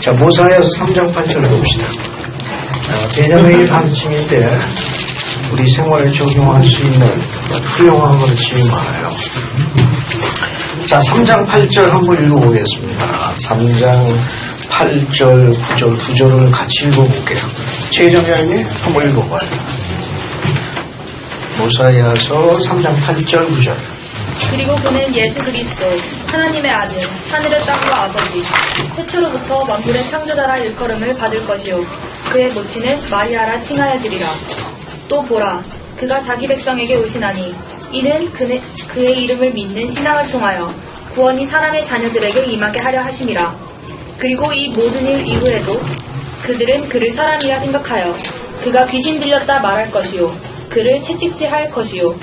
자, 모사야서 3장 8절 봅시다. 베냐민의 가르침인데 우리 생활에 적용할 수 있는 훌륭한 가르침이 많아요. 자, 3장 8절 한번 읽어보겠습니다. 3장 8절, 9절, 9절을 같이 읽어볼게요. 최정장님 한번 읽어봐요. 모사야서 3장 8절, 9절. 그리고 그는 예수 그리스도 하나님의 아들 하늘의 땅과 아버지 태초로부터 만물의 창조자라 일컬음을 받을 것이요 그의 모친은 마리아라 칭하여지리라. 또 보라 그가 자기 백성에게 오시나니 이는 그의 이름을 믿는 신앙을 통하여 구원이 사람의 자녀들에게 임하게 하려 하심이라. 그리고 이 모든 일 이후에도 그들은 그를 사람이라 생각하여 그가 귀신 들렸다 말할 것이요 그를 채찍질할 것이요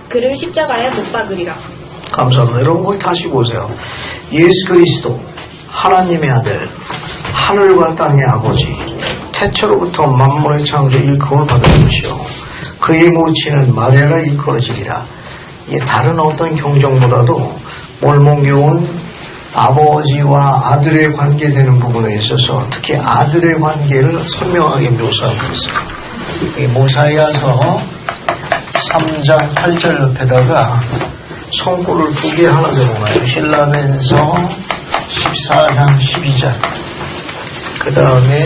그를 십자가에 못 박으리라. 감사합니다. 여러분 거기 다시 보세요. 예수 그리스도 하나님의 아들 하늘과 땅의 아버지 태초로부터 만물의 창조 일컬음을 받을 것이요 그의 모친은 마리아라 일컬어지리라. 이게 다른 어떤 경정보다도 몰몬교훈 아버지와 아들의 관계되는 부분에 있어서 특히 아들의 관계를 선명하게 묘사하고 있어요. 모사야서 3장 8절 옆에다가 성구를 두 개 하나 적어놔요. 힐라멘서 14장 12절. 그 다음에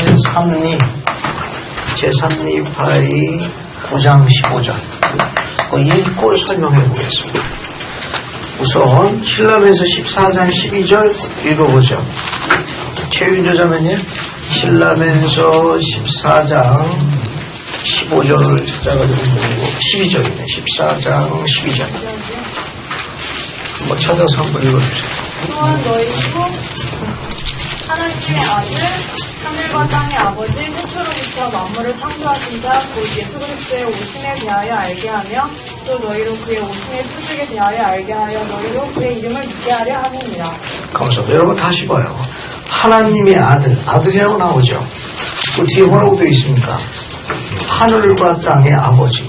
제3리파이 9장 15절. 읽고 설명해 보겠습니다. 우선 힐라멘서 14장 12절 읽어보죠. 최윤조 자매님 힐라멘서 14장 15절을 찾아가지고 보고 12절이네. 14장 12절 한번 찾아서 한번 읽어주세요. 또한 너희도 하나님의 아들 하늘과 땅의 아버지 태초로부터 만물을 창조하신 자 곧 예수 그리스도의 오심에 대하여 알게 하며 또 너희로 그의 오심의 표적에 대하여 알게 하여 너희로 그의 이름을 믿게 하려 함이니라. 감사합니다. 여러분 다시 봐요. 하나님의 아들이라고 나오죠. 그 뒤에 뭐라고 되어 있습니까? 하늘과 땅의 아버지.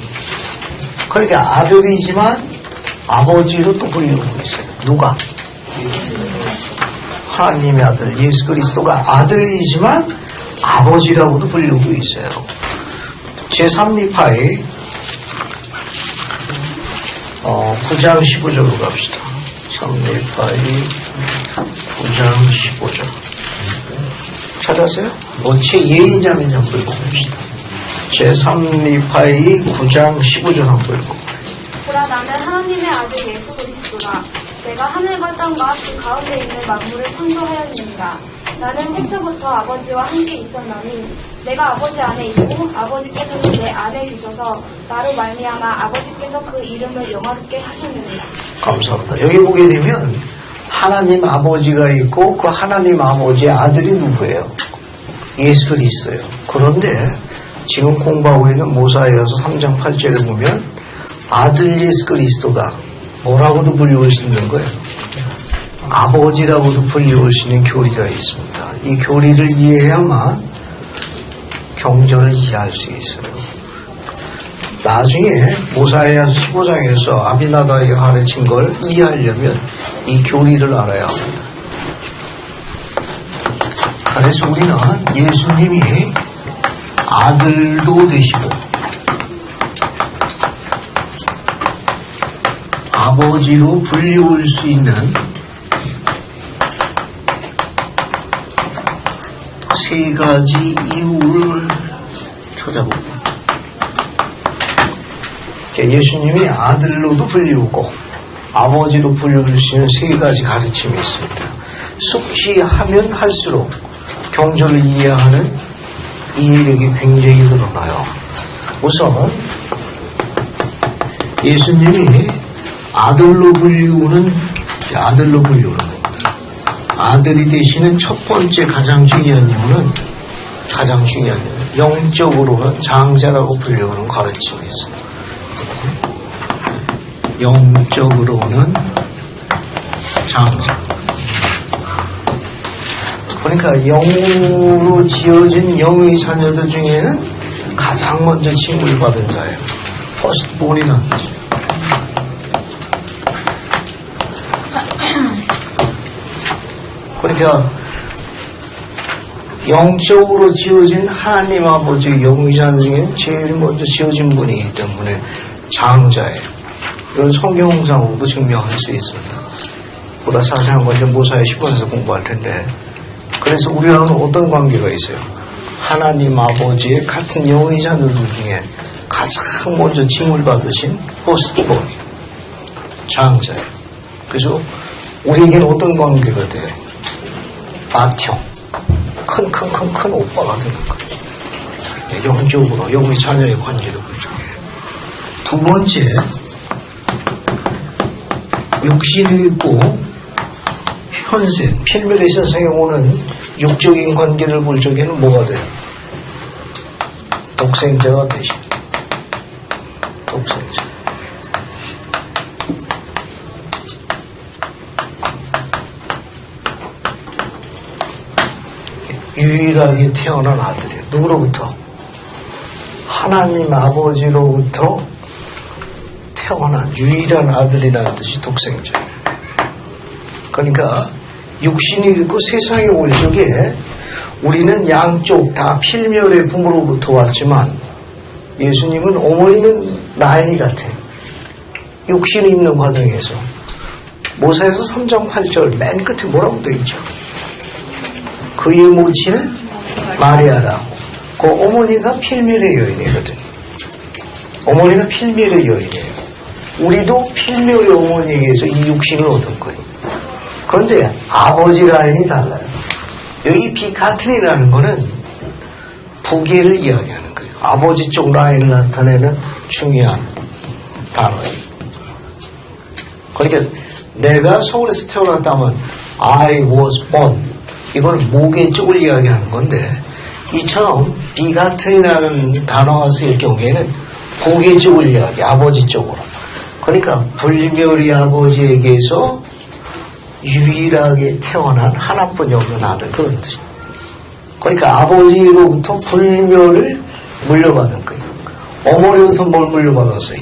그러니까 아들이지만 아버지로 또 불리고 있어요. 누가? 하나님의 아들 예수 그리스도가 아들이지만 아버지라고도 불리고 있어요. 제3리파이 9장 15절로 갑시다. 3리파이 9장 15절 찾았어요? 최예인자매님 한번 읽어봅시다. 제3리파이 9장 15절 한번 읽어봅시다. 보라 나는 하나님의 아들 예수 그리스도라. 내가 하늘과 땅과 그 가운데 있는 만물을 창조하였느니라. 나는 태초부터 아버지와 함께 있었나니 내가 아버지 안에 있고 아버지께서는 내 안에 계셔서 나로 말미암아 아버지께서 그 이름을 영화롭게 하셨느니라. 감사합니다. 여기 보게 되면 하나님 아버지가 있고 그 하나님 아버지의 아들이 누구예요? 예수 그리스도예요. 그런데 지금 공부하고 있는 모사야서 3장 8절에 보면 아들 예수 그리스도가 뭐라고도 불리울 수 있는 거예요. 아버지라고도 불리울 수 있는 교리가 있습니다. 이 교리를 이해해야만 경전을 이해할 수 있어요. 나중에 모사야서 15장에서 아비나답이 가르친 걸 이해하려면 이 교리를 알아야 합니다. 그래서 우리는 예수님이 아들도 되시고 아버지로 불리울 수 있는 세 가지 이유를 찾아봅니다. 예수님이 아들로도 불리우고 아버지로 불리울 수 있는 세 가지 가르침이 있습니다. 숙지하면 할수록 경전을 이해하는 이해력이 굉장히 늘어나요. 우선 예수님이 아들로 불리우는 겁니다. 아들이 되시는 첫 번째 가장 중요한 이유는 영적으로는 장자라고 불리우는 가르침이 있어요. 영적으로는 장자. 그러니까 영으로 지어진 영의 자녀들 중에는 가장 먼저 칭을 받은 자예요. 퍼스트본이라는 거죠. 그러니까 영적으로 지어진 하나님 아버지의 영위산 중에 제일 먼저 지어진 분이기 때문에 장자예요. 이건 성경상으로도 증명할 수 있습니다. 보다 자세한 건 이제 모사의 10권에서 공부할 텐데, 그래서 우리와는 어떤 관계가 있어요? 하나님 아버지의 같은 영위자들 중에 가장 먼저 징을 받으신 포스트본이 장자예요. 그래서 우리에게는 어떤 관계가 돼요? 맏형, 큰 오빠가 되는 거예요. 영적으로 영의 자녀의 관계를 구축해요. 두 번째, 육신이 있고 현세, 필멸의 세상에 오는 육적인 관계를 볼 적에는 뭐가 돼요? 독생자가 되신 독생자. 유일하게 태어난 아들이에요. 누구로부터? 하나님 아버지로부터 태어난 유일한 아들이라는 뜻이 독생자예요. 그러니까 육신이 있고 세상에 올 적에 우리는 양쪽 다 필멸의 부모로부터 왔지만 예수님은 어머니는 라인이 같아요. 육신이 있는 과정에서 모세에서 3장 8절 맨 끝에 뭐라고 되어 있죠? 그의 모친은 마리아라고. 그 어머니가 필멸의 여인이거든요. 어머니가 필멸의 여인이에요. 우리도 필멸의 어머니에게서 이 육신을 얻은 거예요. 그런데 아버지 라인이 달라요. 여기 비카트리라는 거는 부계를 이야기하는 거예요. 아버지 쪽 라인을 나타내는 중요한 단어예요. 그러니까 내가 서울에서 태어났다면 I was born, 이거는 모계 쪽을 이야기하는 건데, 이처럼 비가트리라는 단어가 쓰일 경우에는 부계 쪽을 이야기해, 아버지 쪽으로. 그러니까 불멸의 아버지에게서 유일하게 태어난 하나뿐이 없는 아들, 그런 뜻이에요. 그러니까 아버지로부터 불멸을 물려받은 거예요. 어머니로부터 뭘 물려받았어요?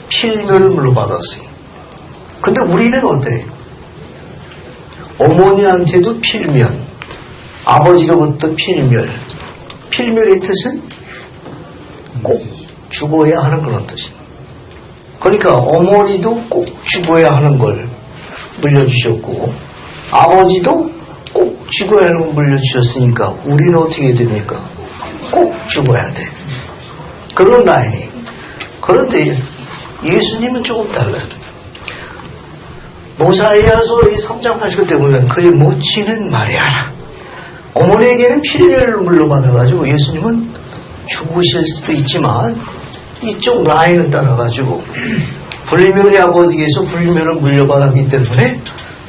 필멸을 물려받았어요. 근데 우리는 어때요? 어머니한테도 필멸, 아버지로부터 필멸. 필멸의 뜻은 꼭 죽어야 하는 그런 뜻이에요. 그러니까 어머니도 꼭 죽어야 하는 걸 물려주셨고, 아버지도 꼭 죽어야 하는 걸 물려주셨으니까 우리는 어떻게 됩니까? 꼭 죽어야 돼. 그런 라인이에요. 그런데 예수님은 조금 달라요. 모사이아서 이 3장 8절 때 보면 그의 모친은 마리아라. 어머니에게는 필멸을 물려받아가지고 예수님은 죽으실 수도 있지만 이쪽 라인을 따라가지고 불멸의 아버지에게서 불멸을 물려받았기 때문에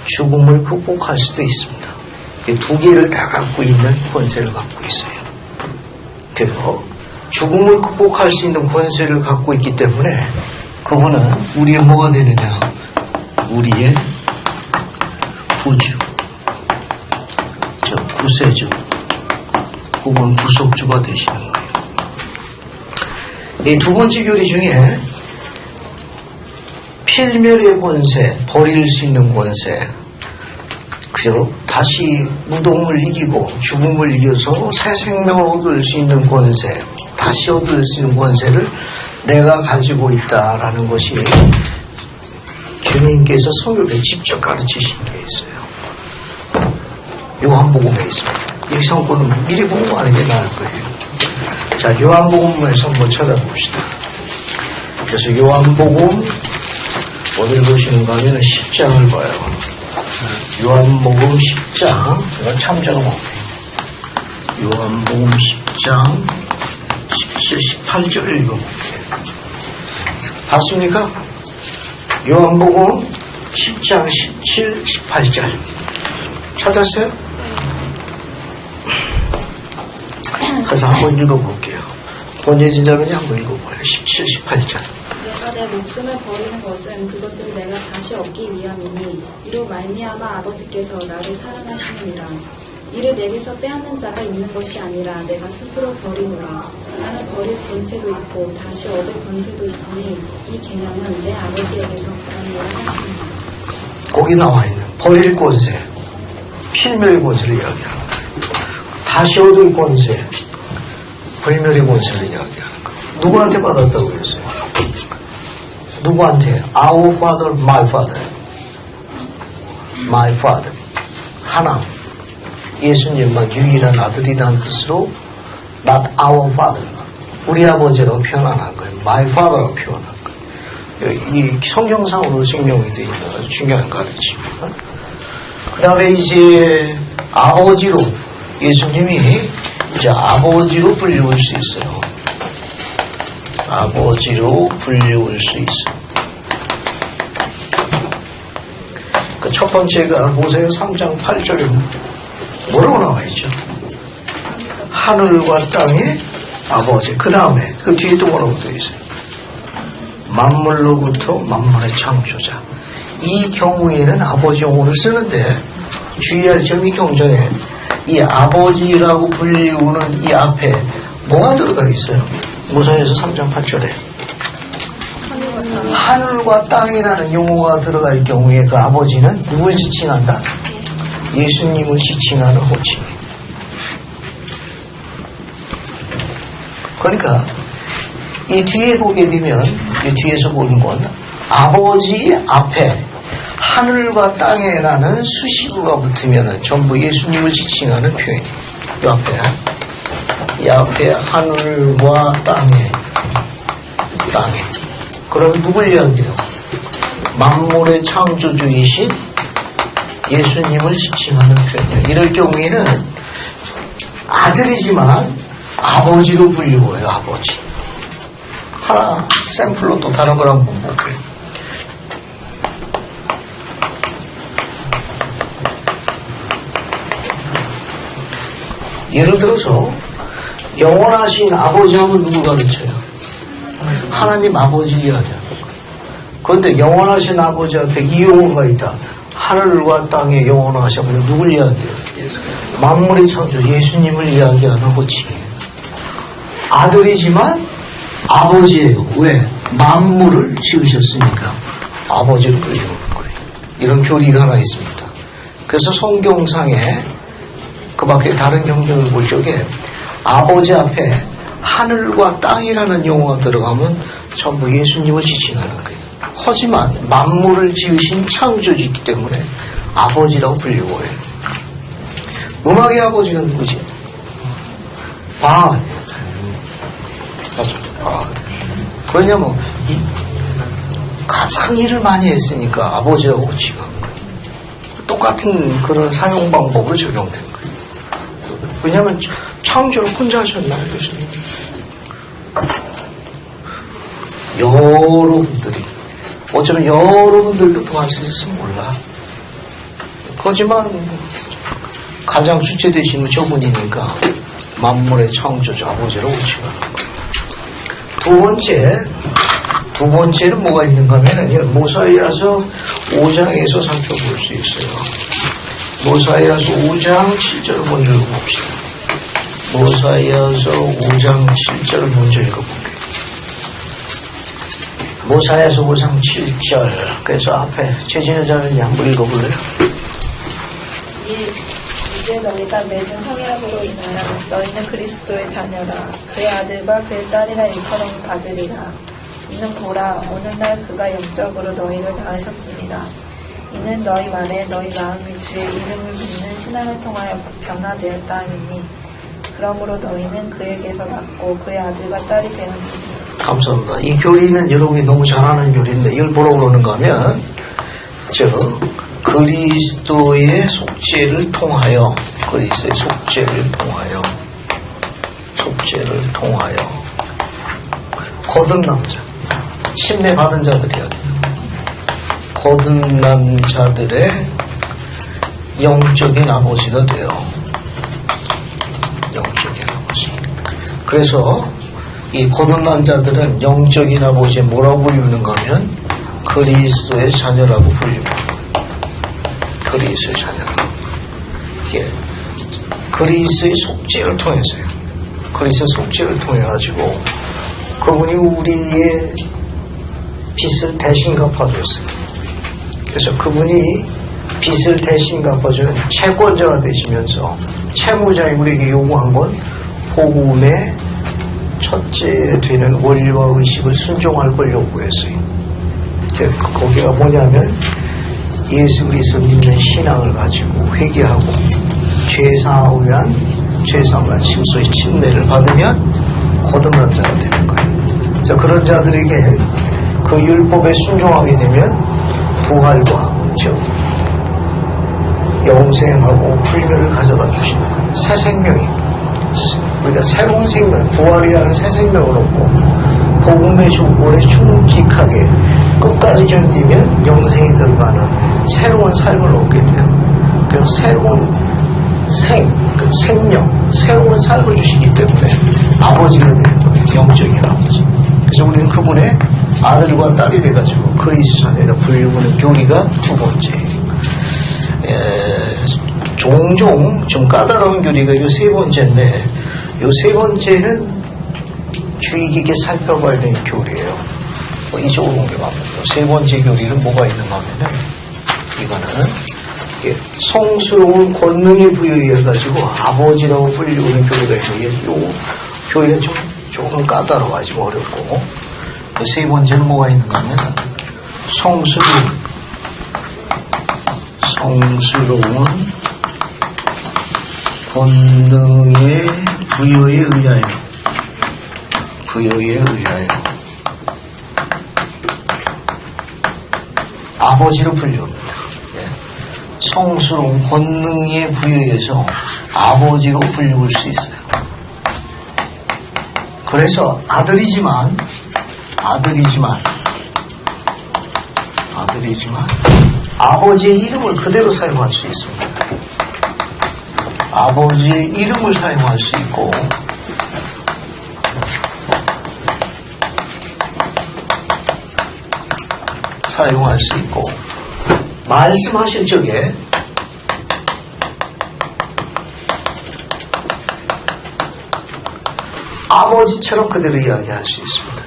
죽음을 극복할 수도 있습니다. 두 개를 다 갖고 있는 권세를 갖고 있어요. 그래서 죽음을 극복할 수 있는 권세를 갖고 있기 때문에 그분은 우리의 뭐가 되느냐? 우리의 구주, 구세주, 혹은 구속주가 되시는 거예요. 이 두 번째 교리 중에 필멸의 권세, 버릴 수 있는 권세, 그죠? 다시 무덤을 이기고 죽음을 이겨서 새 생명을 얻을 수 있는 권세, 다시 얻을 수 있는 권세를 내가 가지고 있다라는 것이 주님께서 성경에 직접 가르치신 게 있어요. 요한복음에 있습니다. 이 성권은 미리 보고 하는 게 나을 거예요. 자, 요한복음에서 한번 찾아봅시다. 그래서 요한복음 어디를 보시는가 하면 10장을 봐요. 요한복음 10장, 제가 참조를 못해요. 요한복음 10장 17, 18절을 읽어볼게요. 봤습니까? 요한복음 10장 17, 18절 찾았어요? 그래서 한번 읽어볼게요. 본예진 자매님 한번 읽어봐요. 17, 18절. 내가 내 목숨을 버리는 것은 그것을 내가 다시 얻기 위함이니 이로 말미암아 아버지께서 나를 사랑하시느니라. 이를 내게서 빼앗는 자가 있는 것이 아니라 내가 스스로 버리노라. 나는 버릴 권세도 있고 다시 얻을 권세도 있으니 이 계명은 내 아버지에게서 받았노라 하시니라. 거기 나와 있는 버릴 권세, 필멸 권세를 이야기하는 거예요. 다시 얻을 권세, 불멸의 권세를 이야기하는 거. 누구한테 받았다고 그랬어요? 누구한테? Our Father, My Father. My Father. 하나. 예수님만 유일한 아들이라는 뜻으로 Not Our Father. 우리 아버지라고 표현 안 한 거예요. My Father라고 표현한 거예요. 이 성경상으로 증명이 되어 있는 아주 중요한 가르침입니다. 그 다음에 이제 아버지로, 예수님이 이제 아버지로 불리울 수 있어요. 아버지로 불리울 수 있어요. 그 첫 번째가 모세의 3장 8절에 뭐라고 나와 있죠? 하늘과 땅의 아버지. 그 다음에 그 뒤에 또 뭐라고 되어 있어요? 만물로부터 만물의 창조자. 이 경우에는 아버지 용어를 쓰는데 주의할 점이 경전에 이 아버지라고 불리우는 이 앞에 뭐가 들어가 있어요? 모세에서 3장 8절에 하늘과 땅이라는 용어가 들어갈 경우에 그 아버지는 누굴 지칭한다? 예수님을 지칭하는 호칭이에요. 그러니까 이 뒤에 보게 되면 이 뒤에서 보는 건 아버지 앞에 하늘과 땅에라는 수식어가 붙으면 전부 예수님을 지칭하는 표현이에요. 이 앞에 하늘과 땅에 그럼 누굴 이야기해요? 만물의 창조주이신 예수님을 지칭하는 표현이에요. 이럴 경우에는 아들이지만 아버지로 불리워요. 아버지. 하나 샘플로 또 다른 걸 한번 볼게요. 예를 들어서 영원하신 아버지 하면 누구 가르쳐요? 하나님 아버지 이야기하는 거예요. 그런데 영원하신 아버지 앞에 이 용어가 있다. 하늘과 땅에 영원하시면 누굴 이야기해요? 만물의 창조 예수님을 이야기하는 호칭이에요. 아들이지만 아버지예요. 왜? 만물을 지으셨으니까 아버지로 불리는 거예요. 이런 교리가 하나 있습니다. 그래서 성경상에 그 밖에 다른 경전을 볼 적에 아버지 앞에 하늘과 땅이라는 용어가 들어가면 전부 예수님을 지칭하는 거예요. 하지만 만물을 지으신 창조주이기 때문에 아버지라고 불리워요. 음악의 아버지가 누구지? 맞아. 왜냐면 가장 일을 많이 했으니까 아버지라고 호칭한 거예요. 똑같은 그런 사용 방법으로 적용된 거예요. 왜냐면 창조를 혼자 하셨나요, 교수님? 여러분들이 어쩌면 여러분들도 더 할 수 있을지 몰라. 그렇지만 가장 주체 되시는 저분이니까 만물의 창조주 아버지로 호칭하는 거예요. 두 번째는 뭐가 있는가 하면은 모사이아서 5장에서 살펴볼 수 있어요. 모사이아서 5장 7절을 먼저 읽어봅시다. 모사이아서 5장 7절을 먼저 읽어볼게요. 모사이아서 5장 7절. 그래서 앞에 최진혜 자매님 한번 읽어볼래요? 이제 너희가 맺은 성약으로 인하여 너희는 그리스도의 자녀라. 그의 아들과 그의 딸이라 일컬음을 받으리라. 이는 보라, 오늘날 그가 영적으로 너희를 낳으셨습니다. 이는 너희 말에 너희 마음이 주의 이름을 믿는 신앙을 통하여 변화되었다 하니 그러므로 너희는 그에게서 낳고 그의 아들과 딸이 되었느니라. 감사합니다. 이 교리는 여러분이 너무 잘 아는 교리인데 이걸 뭐라고 그러는가 하면 그리스도의 속죄를 통하여 거듭난 자, 침례 받은 자들이야. 거듭난 자들의 영적인 아버지가 돼요. 영적인 아버지. 그래서 이 거듭난 자들은 영적인 아버지에 뭐라고 불리는가 하면 그리스도의 자녀라고 불리고, 그리스도의 자녀라고. 이게 그리스도의 속죄를 통해서요. 그리스도의 속죄를 통해 가지고 그분이 우리의 빚을 대신 갚아줬어요. 그래서 그분이 빚을 대신 갚아주는 채권자가 되시면서 채무자이 우리에게 요구한 건 복음의 첫째 되는 원리와 의식을 순종할 걸 요구했어요. 거기가 뭐냐면 예수 그리스도 믿는 신앙을 가지고 회개하고 죄사함을 위한 심소의 침례를 받으면 거듭난 자가 되는 거예요. 자, 그런 자들에게 그 율법에 순종하게 되면 부활과 즉 영생하고 불멸을 가져다 주시는 거예요. 새 생명이 우리가 새로운 생명, 부활이라는 새 생명을 얻고 복음의 조건에 충직하게 끝까지 견디면 영생이 들어가는 새로운 삶을 얻게 돼요. 그래서 새로운 생명, 새로운 삶을 주시기 때문에 아버지가 되는 거예요. 영적인 아버지. 그래서 우리는 그분의 아들과 딸이 돼가지고 그리스도 안에는 불리우는 교리가 두 번째. 종종 좀 까다로운 교리가 이 세 번째인데, 이 세 번째는 주의 깊게 살펴봐야 되는 교리예요. 이쪽으로 옮겨가면 세 번째 교리는 뭐가 있는가 하면은 이거는 성스러운 권능에 부여해가지고 아버지라고 불리우는 교리가 있어요. 이 교리가 조금 까다로워, 아직 어렵고. 세 번째는 뭐가 있는가 하면 성스러운 권능의 부여에 의하여 아버지로 불리웁니다. 성스러운 권능에 부여해서 아버지로 불리울 수 있어요. 그래서 아들이지만 아버지의 이름을 그대로 사용할 수 있습니다. 아버지의 이름을 사용할 수 있고 말씀하실 적에 아버지처럼 그대로 이야기할 수 있습니다.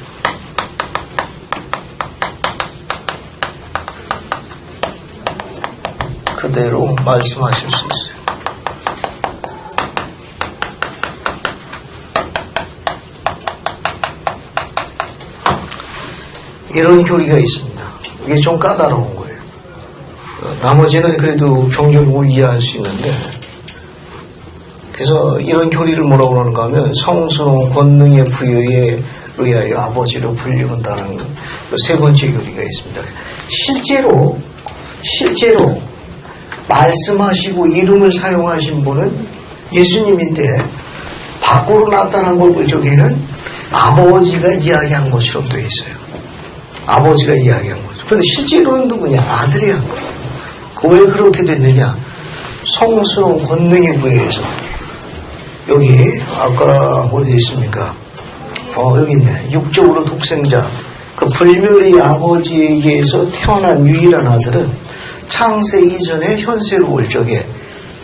그대로 말씀하실 수 있어요. 이런 교리가 있습니다. 이게 좀 까다로운 거예요. 나머지는 그래도 경전으로 이해할 수 있는데, 그래서 이런 교리를 뭐라고 그러는가 하면 성스러운 권능의 부여에 의하여 아버지로 불리운다는 세 번째 교리가 있습니다. 실제로 말씀하시고 이름을 사용하신 분은 예수님인데 밖으로 나타난 걸 볼 적에는 아버지가 이야기한 것처럼 되어 있어요. 아버지가 이야기한 거죠. 그런데 실제로는 누구냐? 아들이 한 거예요. 왜 그렇게 됐느냐? 성스러운 권능에 부여해서. 여기 아까 어디 있습니까? 여기 있네. 육적으로 독생자. 그 불멸의 아버지에게서 태어난 유일한 아들은 창세 이전에 현세로 올 적에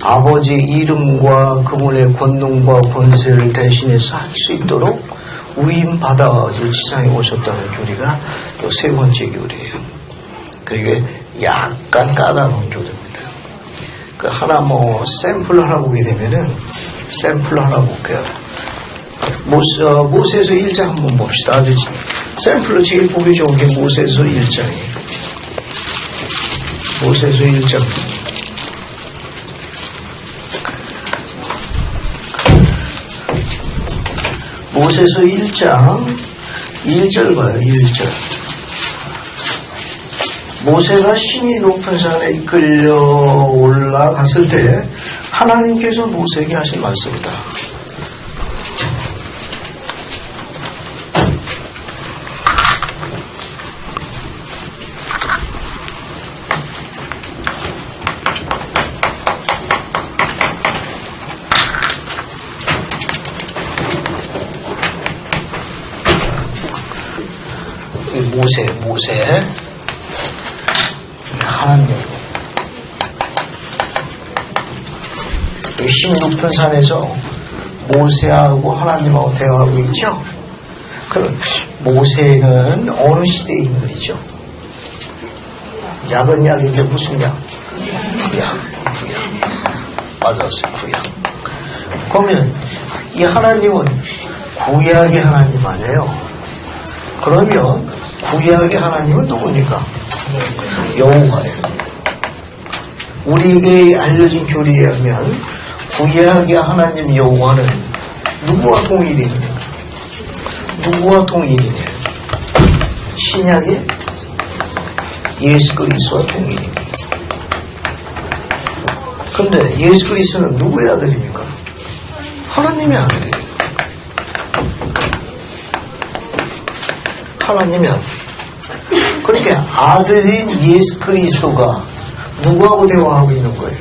아버지의 이름과 그분의 권능과 권세를 대신해서 할 수 있도록 위임받아가지고 지상에 오셨다는 교리가 또 세 번째 교리예요. 그게 약간 까다로운 교리입니다. 그 하나 샘플 하나 보게 되면은 샘플 하나 볼게요. 모세서 1장 한번 봅시다. 아주 샘플로 제일 보기 좋은 게 모세서 1장이에요. 모세서 1장. 모세서 1장 1절 봐요. 1절. 모세가 신이 높은 산에 이끌려 올라갔을 때 하나님께서 모세에게 하신 말씀이다. 모세 하나님 신 높은 산에서 모세하고 하나님하고 대화하고 있죠. 그럼 모세는 어느 시대의 인물이죠? 약은 약인데 무슨 약? 구약 맞았어요. 구약. 그러면 이 하나님은 구약의 하나님 아니에요? 그러면 구약의 하나님은 누굽니까? 여호와예요. 우리에게 알려진 교리에 의하면 구약의 하나님 여호와는 누구와 동일입니까? 누구와 동일이냐? 신약의 예수 그리스도와 동일입니다. 근데 예수 그리스도는 누구의 아들입니까? 하나님의 아들이에요. 하나님의 아들. 그러니까 아들인 예수 그리스도가 누구하고 대화하고 있는 거예요?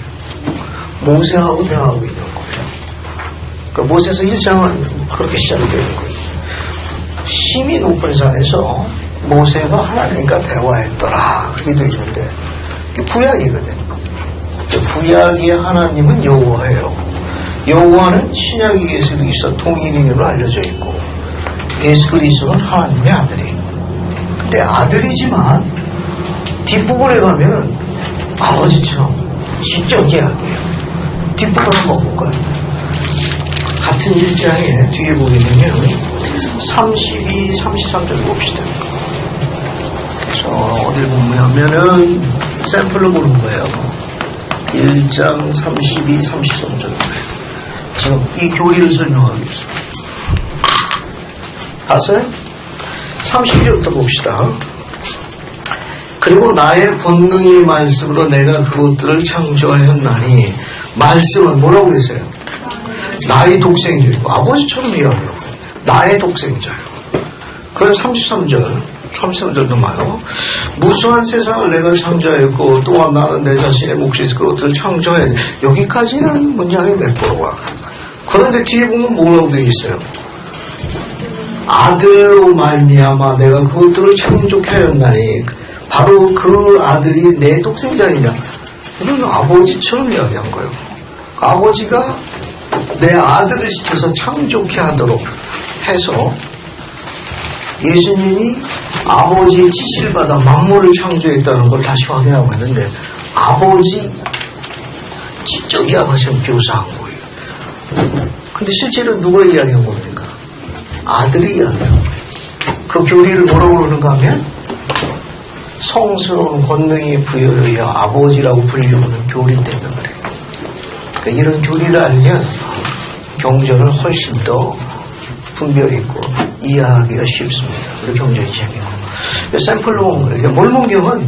모세하고 대화하고 있는 거예요. 그러니까 모세서 1장은 그렇게 시작되는 거예요. 심히 높은 산에서 모세가 하나님과 대화했더라. 그렇게 되어 있는데 구약이거든. 구약의 하나님은 여호와예요. 여호와는 신약의 예수 그리스도 동일인으로 알려져 있고 예수 그리스도는 하나님의 아들이에요. 근데 아들이지만 뒷부분에 가면은 아버지처럼 직접 이야기해요. 뒷부분 한번 볼까요? 같은 1장에 뒤에 보게 되면 32, 33절 봅시다. 그래서 어딜 보면은 샘플로 보는 거예요. 1장 32, 33절. 지금 이 교리를 설명하기 위해서. 봤어요? 31절부터 봅시다. 그리고 나의 본능의 말씀으로 내가 그것들을 창조하였나니, 말씀은 뭐라고 했어요? 나의 독생자이고 아버지처럼 이야기하고 나의 독생자요. 그럼 33절도 봐요. 무수한 세상을 내가 창조하였고 또한 나는 내 자신의 몫에서 그것들을 창조해. 여기까지는 문장이 맺도록. 그런데 뒤에 보면 뭐라고 되어 있어요? 아들로 말미암아 내가 그것들을 창조케 하였나니, 바로 그 아들이 내 독생자이냐. 이건 아버지처럼 이야기한 거예요. 아버지가 내 아들을 시켜서 창조케 하도록 해서 예수님이 아버지의 지시를 받아 만물을 창조했다는 걸 다시 확인하고 있는데, 아버지 직접 이야기하시면 묘사한 거예요. 근데 실제로 누가 이야기한 겁니까? 아들이 이야기한 거예요. 그 교리를 뭐라고 그러는가 하면 성스러운 권능이 부여하여 아버지라고 불리우는 교리 때문에 그래요. 그러니까 이런 교리를 알면 경전을 훨씬 더 분별이 있고 이해하기가 쉽습니다. 그리고 경전이 재미있고. 샘플로 본 거예요. 몰몬경은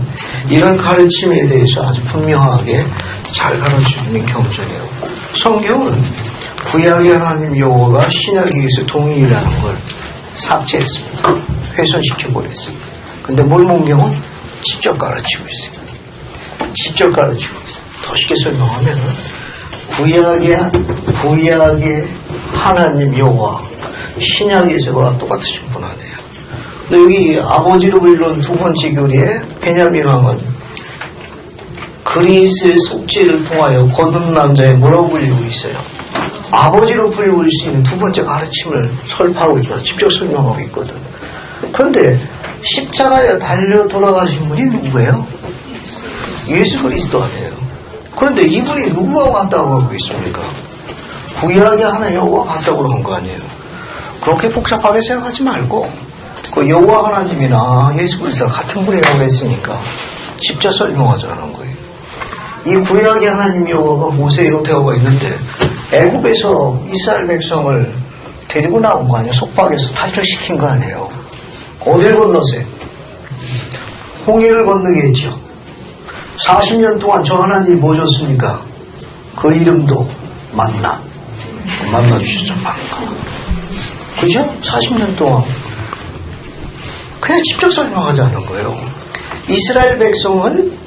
이런 가르침에 대해서 아주 분명하게 잘 가르쳐주는 경전이에요. 성경은 구약의 하나님 여호와가 신약에서 동일이라는 걸 삭제했습니다. 훼손시켜버렸어요. 근데 몰몬경은 직접 가르치고 있어요. 직접 가르치고 있어요. 더 쉽게 설명하면 구약의 하나님 여호와, 신약에서와 똑같으신 분 아니에요. 근데 여기 아버지로 불리는 두 번째 교리에 베냐민 왕은 그리스의 속죄를 통하여 거듭난 자에 뭐라고 불리고 있어요? 아버지로 불릴 수 있는 두 번째 가르침을 설파하고 있거든. 직접 설명하고 있거든. 그런데 십자가에 달려 돌아가신 분이 누구예요? 예수 그리스도 아니에요. 그런데 이분이 누구하고 같다고 하고 있습니까? 구약의 하나님 여호와가 같다고 한 거 아니에요. 그렇게 복잡하게 생각하지 말고 그 여호와 하나님이나 예수 그리스도가 같은 분이라고 했으니까 직접 설명하자는 거예요. 이 구약의 하나님 여호와가 모세하고 대화가 있는데 애굽에서 이스라엘 백성을 데리고 나온 거 아니에요. 속박에서 탈출시킨 거 아니에요. 어딜 건너세요? 홍해를 건너게 했죠. 40년 동안 저 하나님이 뭐 줬습니까? 그 이름도 만나 주셨죠. 만나. 그죠? 40년 동안 그냥 직접 설명하자는 거예요. 이스라엘 백성은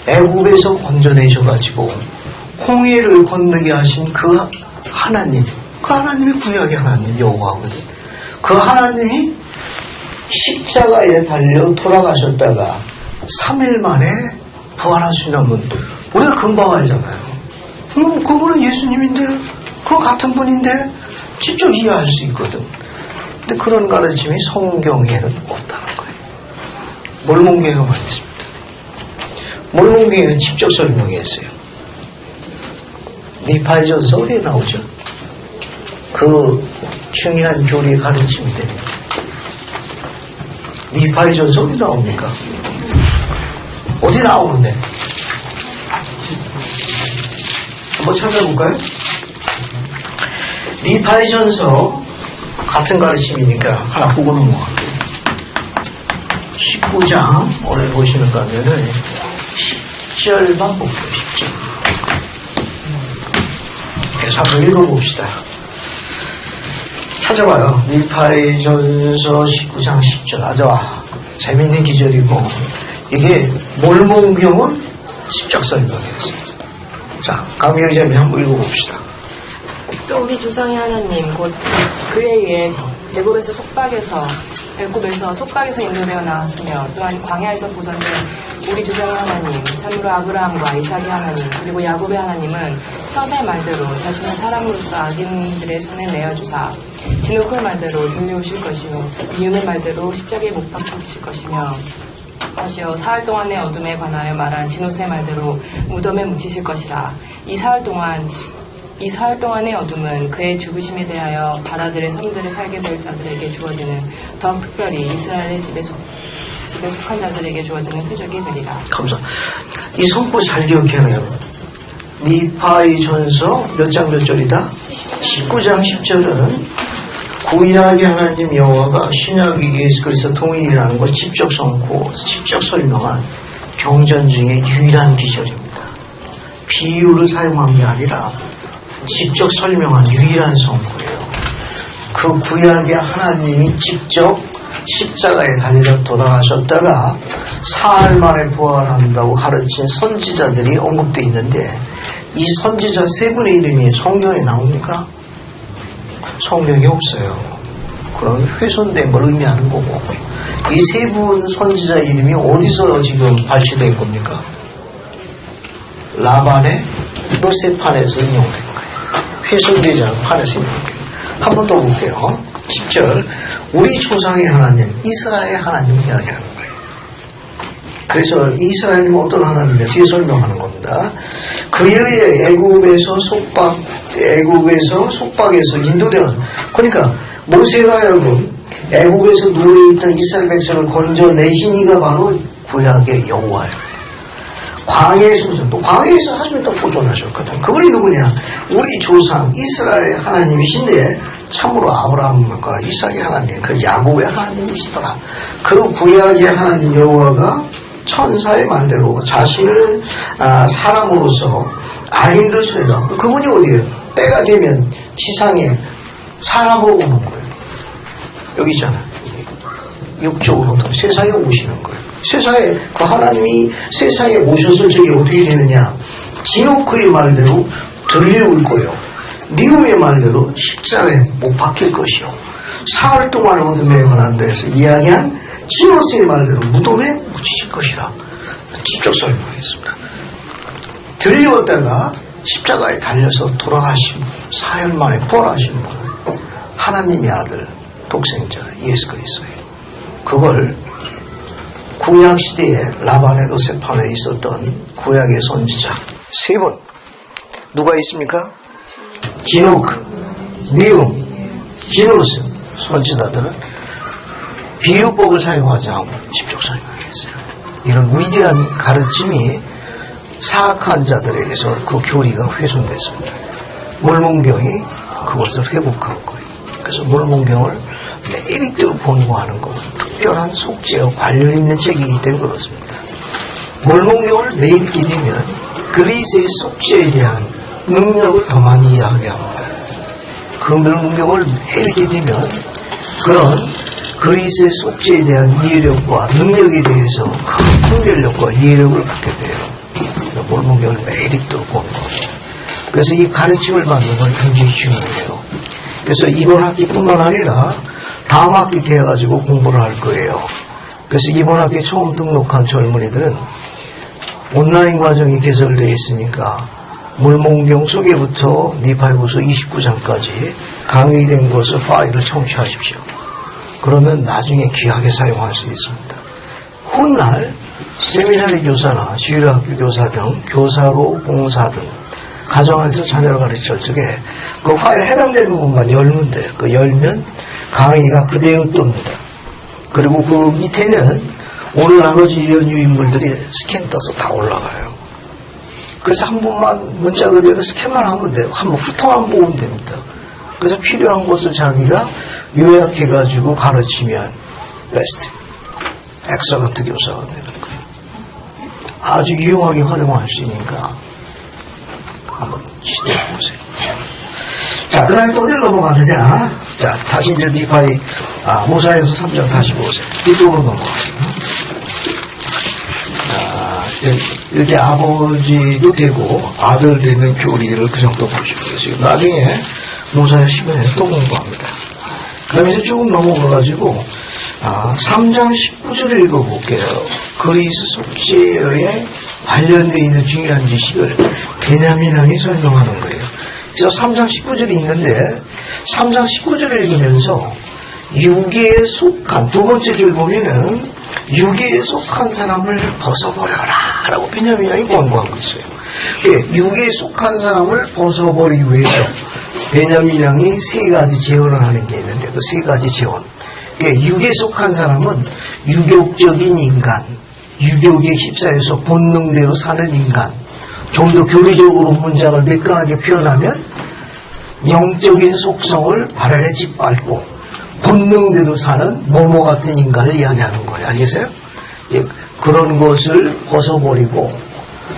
애굽에서 건져내셔가지고 홍해를 건너게 하신 그 하나님, 그 하나님이 구약의 하나님 여호와거든. 그 하나님이 십자가에 달려 돌아가셨다가 3일 만에 부활하신다는 분 우리가 금방 알잖아요. 그분은 예수님인데, 그럼 같은 분인데 직접 이해할 수 있거든. 근데 그런 가르침이 성경에는 없다는 거예요. 몰몬교회만 있습니다. 몰몬교회는 직접 설명했어요. 니파이전서 어디에 나오죠? 그 중요한 교리의 가르침이 됩니다. 니파이전서 어디 나옵니까? 어디 나오는데? 한번 찾아볼까요? 니파이전서 같은 가르침이니까 하나 보고 넘어갈게요. 19장 오늘 보시는 가면은 10절만 볼게요. 10절. 그래서 한번 읽어봅시다. 찾아봐요. 니파이전서 19장 10절. 아주 재밌는 기절이고 이게 몰몬경은 십적 설명이었어요. 자, 강명자님 한번 읽어봅시다. 또 우리 조상의 하나님 곧 그에 의해 애굽에서 속박에서 인도되어 나왔으며 또한 광야에서 보살된 우리 조상의 하나님 참으로 아브라함과 이삭의 하나님 그리고 야곱의 하나님은 천사의 말대로 자신을 사람으로서 악인들의 손에 내어주사 진노크의 말대로 돌려오실 것이요 미움의 말대로 십자가에 못 박히실 것이며 사흘 동안의 어둠에 관하여 말한 진노스의 말대로 무덤에 묻히실 것이라. 이 사흘 동안의 어둠은 그의 죽으심에 대하여 바다들의 섬들에 살게 될 자들에게 주어지는 더욱 특별히 이스라엘의 집에 속한 자들에게 주어지는 표적이 되리라. 감사합니다. 이 선포 잘 기억해내요. 니파이전서 몇 장 몇 절이다? 19장 10절은 구약의 하나님 여호와가 신약의 예수 그리스도 통일이라는 걸 직접 선포, 직접 설명한 경전 중에 유일한 기절입니다. 비유를 사용한 게 아니라 직접 설명한 유일한 선포예요. 그 구약의 하나님이 직접 십자가에 달려 돌아가셨다가 사흘 만에 부활한다고 가르친 선지자들이 언급되어 있는데 이 선지자 세 분의 이름이 성경에 나옵니까? 성경에 없어요. 그럼 훼손된 걸 의미하는 거고 이 세 분 선지자 이름이 어디서 지금 발췌된 겁니까? 라반의 요셉판에서 인용된 거예요. 훼손되지 않은 판에서 인용된 거예요. 한 번 더 볼게요. 10절 우리 조상의 하나님 이스라엘의 하나님을 이야기하는 거예요. 그래서 이스라엘은 어떤 하나님이냐 뒤에 설명하는 겁니다. 그의 애굽에서 속박에서 인도되어서 그러니까 모세로 하여금 애굽에서 누워있던 이스라엘 백성을 건져내신 이가 바로 구약의 여호와예요. 광야에서 또 광야에서 하시면 또 보존하셨거든. 그분이 누구냐? 우리 조상 이스라엘의 하나님이신데 참으로 아브라함과 이삭의 하나님, 그 야곱의 하나님이시더라. 그 구약의 하나님 여호와가 천사의 말대로 자신을 사람으로서 악인들 손에 넣고 그분이 어디에요? 때가 되면 지상에 사람으로 오는 거예요. 여기 있잖아요. 육적으로 세상에 오시는 거예요. 세상에 그 하나님이 세상에 오셨을 적에 어떻게 되느냐? 지노크의 말대로 들려올 거예요. 니움의 말대로 십자가에 못 박힐 것이요. 사흘 동안 어둠에 관한 데에서 이야기한 지노스의 말대로 무덤에 묻히실 것이라 직접 설명했습니다. 들려왔다가 십자가에 달려서 돌아가신 분, 사흘 만에 부활하신 분, 하나님의 아들, 독생자 예수 그리스도예요. 그걸 구약시대에 라반의 요셉판에 있었던 구약의 선지자 세 분 누가 있습니까? 지노크, 니움, 지노스 선지자들은 비유법을 사용하지 않고 직접 설명했어요. 이런 위대한 가르침이 사악한 자들에게서 그 교리가 훼손됐습니다. 몰몬경이 그것을 회복한 거예요. 그래서 몰몬경을 매일 읽도록 권고하는 것은 특별한 속죄와 관련 있는 책이기 때문에 그렇습니다. 몰몬경을 매일 읽게 되면 그리스의 속죄에 대한 능력을 더 많이 이야기합니다. 그 몰몬경을 매일 읽게 되면 그런 그리스의 속죄에 대한 이해력과 능력에 대해서 큰 분별력과 이해력을 갖게 돼요. 몰몬경을 매일 읽도록 권고합니다. 그래서 이 가르침을 받는 건 굉장히 중요해요. 그래서 이번 학기뿐만 아니라 다음 학기 돼가지고 공부를 할 거예요. 그래서 이번 학기에 처음 등록한 젊은이들은 온라인 과정이 개설되어 있으니까 몰몬경 소개부터 니파이후서 29장까지 강의된 것을 파일을 청취하십시오. 그러면 나중에 귀하게 사용할 수 있습니다. 훗날 세미나리 교사나 주일학교 교사 등 교사로 봉사 등 가정 안에서 자녀를 가르칠 적에 그 화에 해당되는 부분만 열면 돼요. 그 열면 강의가 그대로 뜹니다. 그리고 그 밑에는 오늘 나머지 이런 인물들이 스캔 떠서 다 올라가요. 그래서 한 번만 문자 그대로 스캔만 하면 돼요. 한번 훑어만 보면 됩니다. 그래서 필요한 것을 자기가 요약해가지고 가르치면 베스트, 엑설런트 교사가 되는 거예요. 아주 유용하게 활용할 수 있으니까 한번 시도해보세요. 자, 그 다음에 또 어디로 넘어가느냐. 자, 다시 이제 니파이, 모사에서 3장 다시 보세요. 이쪽으로 넘어가세요. 자, 이렇게 아버지도 되고 아들 되는 교리를 그 정도 보시고 계세요. 나중에 모사의 10년에 또 공부합니다. 그 다음에 이제 조금 넘어가가지고, 3장 19절을 읽어볼게요. 그리스 속죄에 관련되어 있는 중요한 지식을 베냐민 왕이 설명하는 거예요. 그래서 3장 19절이 있는데 3장 19절을 읽으면서 유괴에 속한 두 번째 줄 보면은 유괴에 속한 사람을 벗어버려라 라고 베냐민 왕이 권고하고 있어요. 유괴에 속한 사람을 벗어버리기 위해서 베냐민 왕이 세 가지 제언을 하는 게 있는데 그 세 가지 제언. 유괴에 속한 사람은 유교적인 인간, 유교에 휩싸여서 본능대로 사는 인간. 좀 더 교리적으로 문장을 매끈하게 표현하면 영적인 속성을 발현에 짓밟고 본능대로 사는 모모 같은 인간을 이야기하는 거예요. 알겠어요? 그런 것을 벗어버리고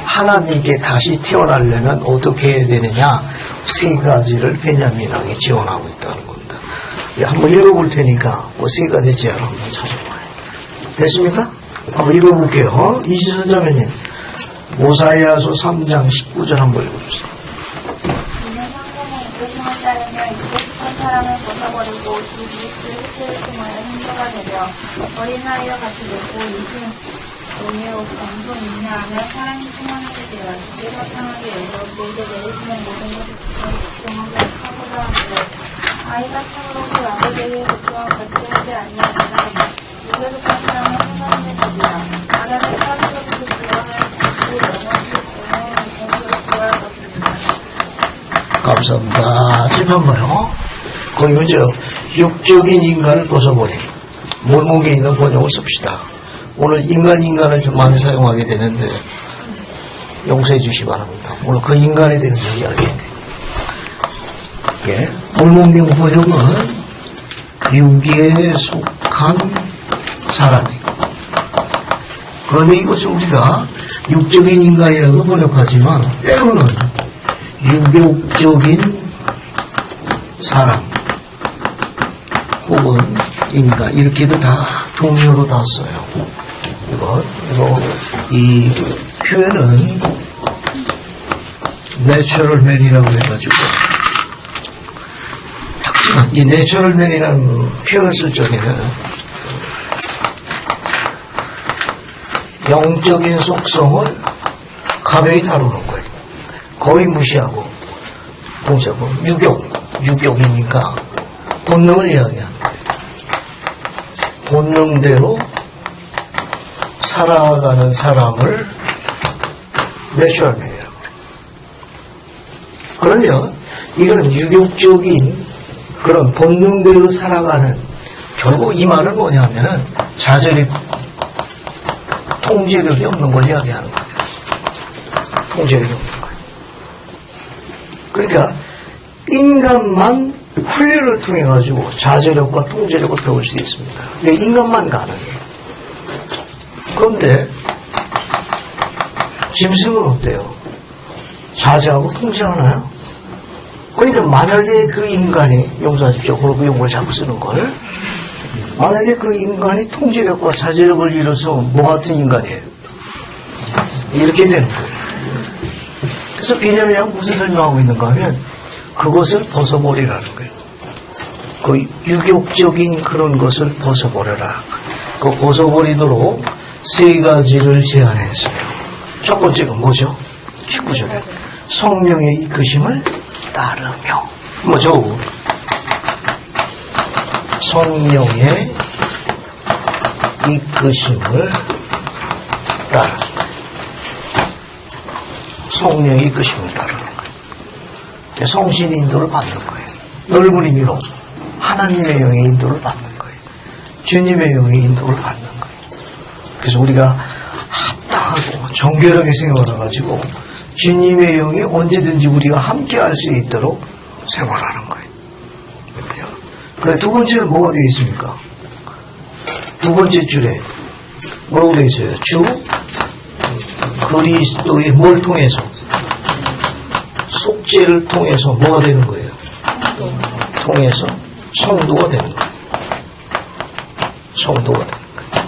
하나님께 다시 태어나려면 어떻게 해야 되느냐? 세 가지를 베냐민 왕이 지원하고 있다는 겁니다. 한번 읽어볼 테니까 그 세 가지 제안을 한번 찾아봐요. 됐습니까? 한번 읽어볼게요. 이지선 자매님, 모사야서 3장 19절 한번 읽어주세요. 이는 성경에 이끄심을 따르며 익숙한 사람을 벗어버리고 주 그리스도의 흑제를 통하여 행도가 되며 어린아이와 같이 되고 예수의 방송 인내하며 사랑이 충만하게 되어 주께서 상하게 열고 그에게 내리시는 모든 것을 정하게 하고자 하는데 아이가 참으로 그 아버지의 것과 같이 하지 아니하지만 육에 속한 사람은 행하는 것이라 아담의 사람으로부터 구원을 받고 영원히 구할 것입니다. 감사합니다. 잠깐만요. 거기 먼저 육적인 인간을 벗어버린 몰목에 있는 번역을 씁시다. 오늘 인간을 좀 많이 사용하게 되는데 용서해 주시기 바랍니다. 오늘 그 인간에 대해서 이야기해야 돼요. 몰목명 번역은 육에 속한 사람이고, 그런데 이것을 우리가 육적인 인간이라고 번역하지만 때로는 유교적인 사람 혹은 인간 이렇게도 다 동료로 다 써요. 이 표현은 내추럴 맨이라고 해가지고 특징은 이 내추럴 맨이라는 표현을 쓸 적에는 영적인 속성을 가벼이 다루는 거예요. 거의 무시하고 동시하고 유격이니까 본능을 이야기하는 거예요. 본능대로 살아가는 사람을 내추럴맨이라고 그래요. 그러면 이런 유격적인 그런 본능대로 살아가는, 결국 이 말은 뭐냐면은 자절이 통제력이 없는 걸 이야기하는 거예요. 통제력이 없는 거예요. 그러니까 인간만 훈련을 통해 가지고 자제력과 통제력을 배울 수 있습니다. 인간만 가능해요. 그런데 짐승은 어때요? 자제하고 통제하나요? 그러니까 만약에 그 인간이, 용서하십시오, 그리고 그 용어를 자꾸 쓰는 걸, 만약에 그 인간이 통제력과 자제력을 잃어서 뭐 같은 인간이에요? 이렇게 되는 거예요. 그래서 베냐민이 무슨 설명하고 있는가 하면 그것을 벗어버리라는 거예요. 그 유격적인 그런 것을 벗어버려라. 그 벗어버리도록 세 가지를 제안했어요. 첫 번째가 뭐죠? 19절에 성령의 이끄심을 따르며, 뭐죠? 성령의 이끄심을 따르. 성령의 이끄심을 따르는 거예요. 성신의 인도를 받는 거예요. 넓은 의미로 하나님의 영의 인도를 받는 거예요. 주님의 영의 인도를 받는 거예요. 그래서 우리가 합당하고 정결하게 생활해가지고 주님의 영이 언제든지 우리가 함께 할 수 있도록 생활하는 거예요. 근데 두 번째는 뭐가 되어 있습니까? 두 번째 줄에 뭐라고 되어 있어요? 주 그리스도의 뭘 통해서? 속죄를 통해서 뭐가 되는 거예요? 통해서 성도가 되는 거예요. 성도가 되는 거예요.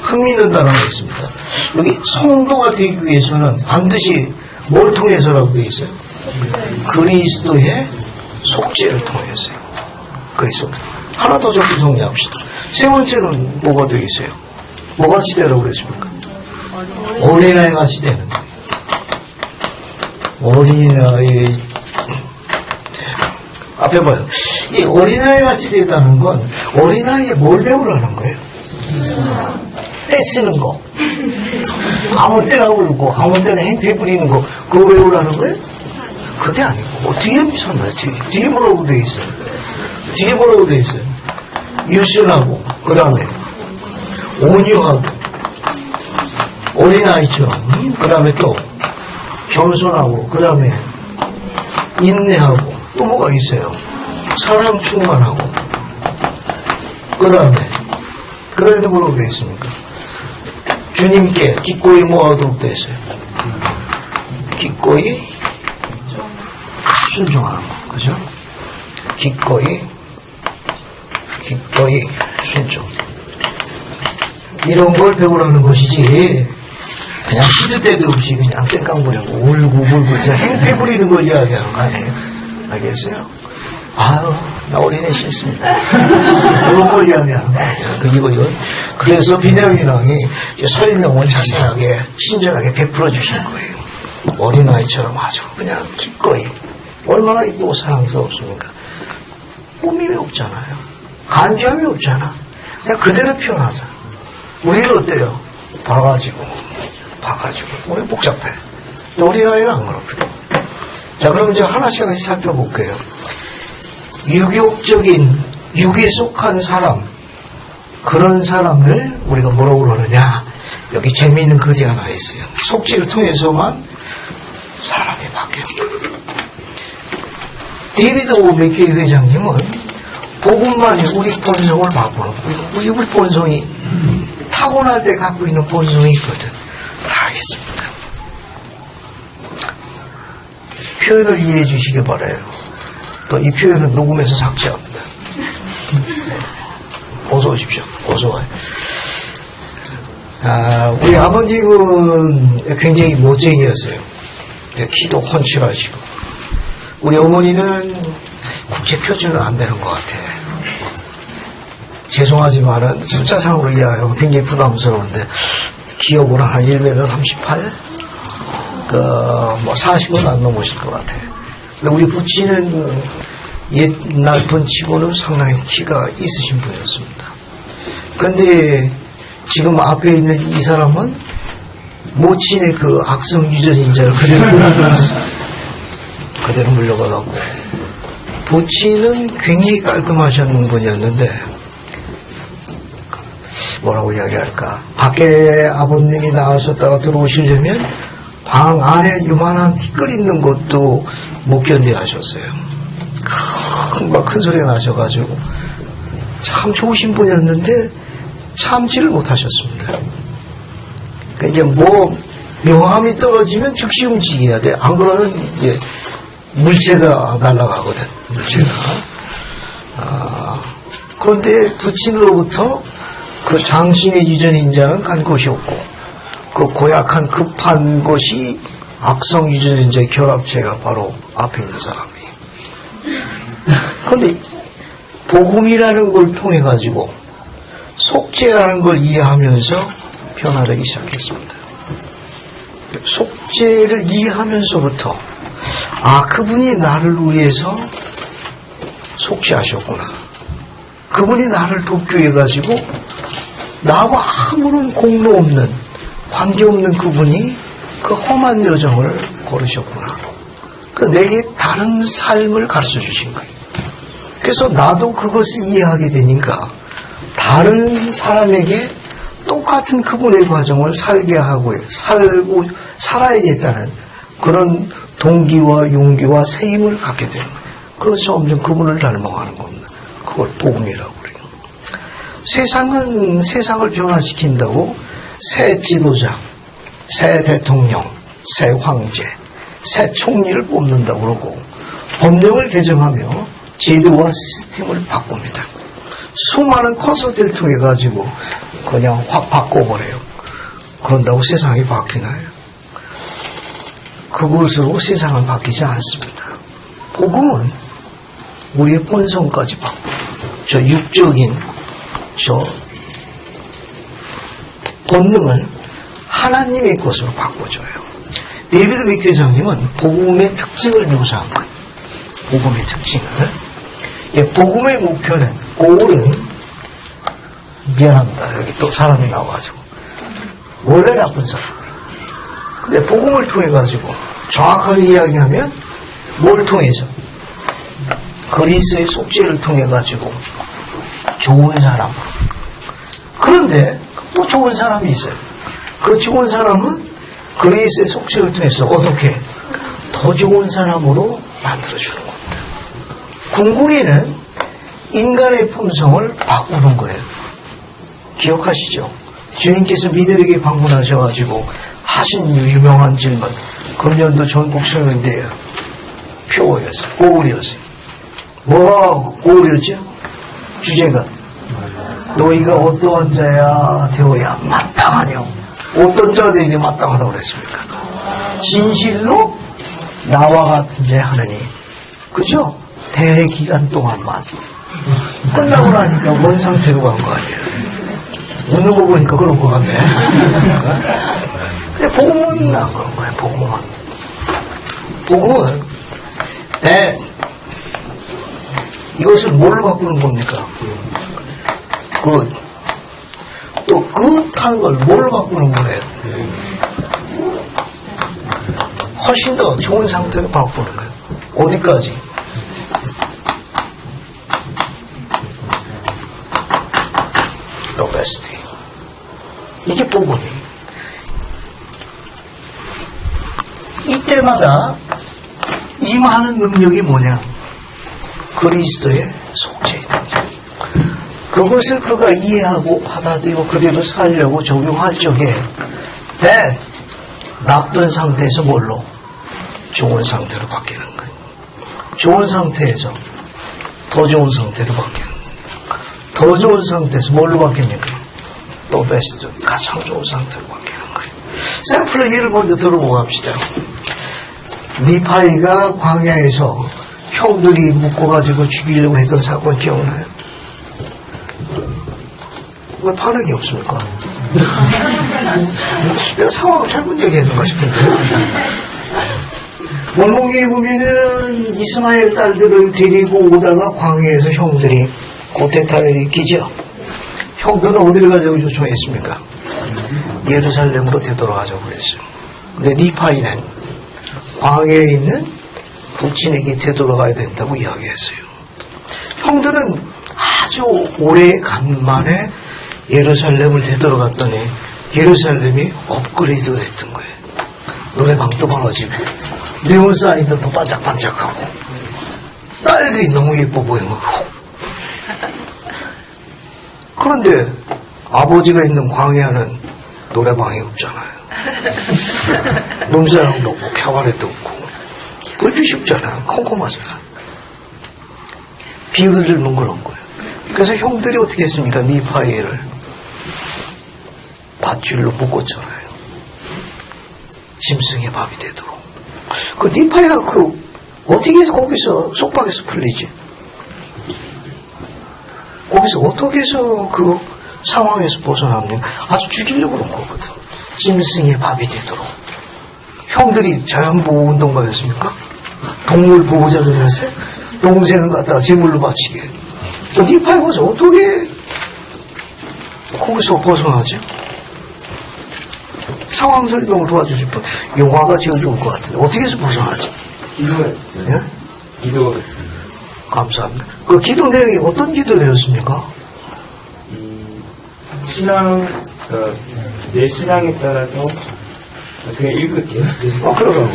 흥미있는 단어가 있습니다. 여기 성도가 되기 위해서는 반드시 뭘 통해서라고 되어 있어요? 그리스도의 속죄를 통해서요. 그리스도. 하나 더 적고 정리합시다. 세 번째는 뭐가 되어 있어요? 뭐같이 되라고 그랬습니까? 어린아이 같이 되는 거예요. 어린아이. 앞에 봐요. 이 어린아이 같이 되다는 건 어린아이에 뭘 배우라는 거예요? 떼쓰는 거. 아무 때나 울고 아무 때나 행패 부리는 거 그거 배우라는 거예요? 그게 아니고 뒤에 미쳤나요? 뒤에 뭐라고 되어 있어요? 뒤에 뭐라고 되어 있어요? 유순하고 그 다음에 온유하고 어린아이처럼 그 다음에 또 겸손하고 그 다음에 인내하고 또 뭐가 있어요? 사랑 충만하고 그 다음에 또 뭐라고 되어 있습니까? 주님께 기꺼이 뭐하도록 되어 있어요? 기꺼이 순종하는 거, 그죠? 기꺼이 순종. 이런 걸 배우라는 것이지, 그냥 시도 때도 없이 그냥 땡깡부리고 울고 그래서 행패 부리는 걸 이야기하는 거 아니에요? 알겠어요? 아유, 나 어린애 싫습니다. 그런 걸 이야기하는 거 아니에요? 이거. 그래서 비냐민 왕이 설명을 자세하게, 친절하게 베풀어 주신 거예요. 어린아이처럼 아주 그냥 기꺼이. 얼마나 이쁘고 사랑스럽습니까? 꾸밈이 없잖아요. 간주함이 없잖아. 그냥 그대로 표현하자. 우리는 어때요? 봐가지고. 우리 복잡해. 어린아이는 안 그렇거든. 자, 그럼 이제 하나씩 살펴볼게요. 유교적인, 육에 속한 사람, 그런 사람을 우리가 뭐라고 그러느냐. 여기 재미있는 글이 하나 있어요. 속죄를 통해서만 사람이 바뀌는 거예요. 데이비드 오메케 회장님은 복음만이 우리 본성을 바꾸는 거예요. 우리 본성이 타고날 때 갖고 있는 본성이 있거든. 다 알겠습니다. 표현을 이해해 주시기 바라요. 또 이 표현은 녹음해서 삭제합니다. 어서 오십시오. 어서 와요. 우리 아버님은 굉장히 멋쟁이였어요. 키도 훤칠하시고. 우리 어머니는 국제 표준은 안 되는 것 같아. 죄송하지만은 숫자상으로 이해하면 굉장히 부담스러운데 기억으로 한 1m 38? 40은 안 넘으실 것 같아요. 근데 우리 부친은 옛날 분치고는 상당히 키가 있으신 분이었습니다. 근데 지금 앞에 있는 이 사람은 모친의 그 악성 유전인자를 그대로 물려받았어요. 그대로 물려받았고, 부친은 굉장히 깔끔하셨는 분이었는데, 뭐라고 이야기할까? 밖에 아버님이 나가셨다가 들어오시려면 방 안에 요만한 티끌 있는 것도 못 견뎌 하셨어요. 큰 소리가 나셔가지고. 참 좋으신 분이었는데 참지를 못 하셨습니다. 그러니까 이제 명함이 떨어지면 즉시 움직여야 돼. 안 그러면 이제 물체가 날아가거든. 물체가. 그런데 부친으로부터 그 장신의 유전인자는 간 곳이 없고, 그 고약한 급한 것이 악성 유전인자의 결합체가 바로 앞에 있는 사람이에요. 그런데 복음이라는 걸 통해 가지고 속죄라는 걸 이해하면서 변화되기 시작했습니다. 속죄를 이해하면서부터 그분이 나를 위해서 속죄하셨구나. 그분이 나를 돕기 위해 가지고 나하고 아무런 공로 없는, 관계없는 그분이 그 험한 여정을 걸으셨구나. 내게 다른 삶을 가르쳐 주신 거예요. 그래서 나도 그것을 이해하게 되니까 다른 사람에게 똑같은 그분의 과정을 살게 하고 살아야겠다는 그런 동기와 용기와 새 힘을 갖게 되는 거예요. 그래서 점점 그분을 닮아가는 겁니다. 그걸 복음이라고 그래요. 세상은 세상을 변화시킨다고 새 지도자, 새 대통령, 새 황제, 새 총리를 뽑는다고 그러고 법령을 개정하며 제도와 시스템을 바꿉니다. 수많은 콘서트를 통해 가지고 그냥 확 바꿔버려요. 그런다고 세상이 바뀌나요? 그것으로 세상은 바뀌지 않습니다. 복음은 우리의 본성까지 바꿔요. 저 육적인 저 본능을 하나님의 것으로 바꿔줘요. 데이비드 미케장님은 복음의 특징을 묘사한 거예요. 복음의 특징을. 복음의 목표는, 골은, 미안합니다. 여기 또 사람이 나와가지고. 원래 나쁜 사람. 근데 복음을 통해가지고, 정확하게 이야기하면, 뭘 통해서? 그리스의 속죄를 통해가지고, 좋은 사람. 그런데, 또 좋은 사람이 있어요. 그 좋은 사람은 그리스의 속죄를 통해서 어떻게? 더 좋은 사람으로 만들어주는 겁니다. 궁극에는 인간의 품성을 바꾸는 거예요. 기억하시죠? 주님께서 미들에게 방문하셔가지고 하신 유명한 질문. 금년도 전국 성연대 표어였어요. 고울이었어요. 뭐가 고울이었죠? 주제가 너희가 어떠한 자야 되어야 마땅하뇨. 어떤 자가 되어야 마땅하다고 그랬습니까? 진실로 나와 같은 자 하느니. 그죠? 대기간 동안만. 끝나고 나니까 뭔 상태로 간 거 아니에요? 웃는 거 보니까 그런 거 같네. 근데 복음은 안 그런 거예요, 복음은. 복음은, 이것을 뭘로 바꾸는 겁니까? 또 끝한 걸 뭘로 바꾸는 거예요? 훨씬 더 좋은 상태로 바꾸는 거예요. 어디까지? The best. 이게 복음이에요. 이때마다 임하는 능력이 뭐냐? 그리스도의 속죄이다. 그것을 그가 이해하고 받아들이고 그대로 살려고 적용할 적에 나쁜 상태에서 뭘로? 좋은 상태로 바뀌는 거예요. 좋은 상태에서 더 좋은 상태로 바뀌는 거예요. 더 좋은 상태에서 뭘로 바뀝니까? 또 베스트, 가장 좋은 상태로 바뀌는 거예요. 샘플의 예를 먼저 들어보고 갑시다. 니파이가 광야에서 형들이 묶어가지고 죽이려고 했던 사건 기억나요? 왜 반응이 없습니까? 내가 상황을 잘못 얘기했는가 싶은데. 원목에 보면은 이스마엘 딸들을 데리고 오다가 광야에서 형들이 고태탈을 일으키죠. 형들은 어디를 가자고 요청했습니까? 예루살렘으로 되돌아가자고 그랬어요. 근데 니파이는 광야에 있는 부친에게 되돌아가야 된다고 이야기했어요. 형들은 아주 오래 간만에 예루살렘을 되돌아갔더니 예루살렘이 업그레이드가 됐던 거예요. 노래방도 많아지고 네온사인도 더 반짝반짝하고 딸들이 너무 예뻐 보이는 거고. 그런데 아버지가 있는 광야는 노래방이 없잖아요. 눈사람도 없고 캬바레도 없고 불빛이 없잖아요. 컴컴하잖아요. 비유를 들면 그런 거예요. 그래서 형들이 어떻게 했습니까? 니파이를 밧줄로 묶었잖아요. 짐승의 밥이 되도록. 그 니파이가 어떻게 해서 거기서 속박에서 풀리지? 거기서 어떻게 해서 그 상황에서 벗어납니까? 아주 죽이려고 그런 거거든. 짐승의 밥이 되도록. 형들이 자연보호운동가였습니까? 동물 보호자들이었어요? 동생을 갖다가 제물로 바치게. 또 니파이 가서 어떻게 거기서 벗어나죠? 상황 설명을 도와주실 분, 영화가 제일 좋을 것 같은데 어떻게 해서 벗어나지? 기도했어요. 예? 기도했습니다. 감사합니다. 그 기도 내용이 어떤 기도 되었습니까? 신앙, 내 신앙에 따라서 그냥 읽을게요. 그러라고.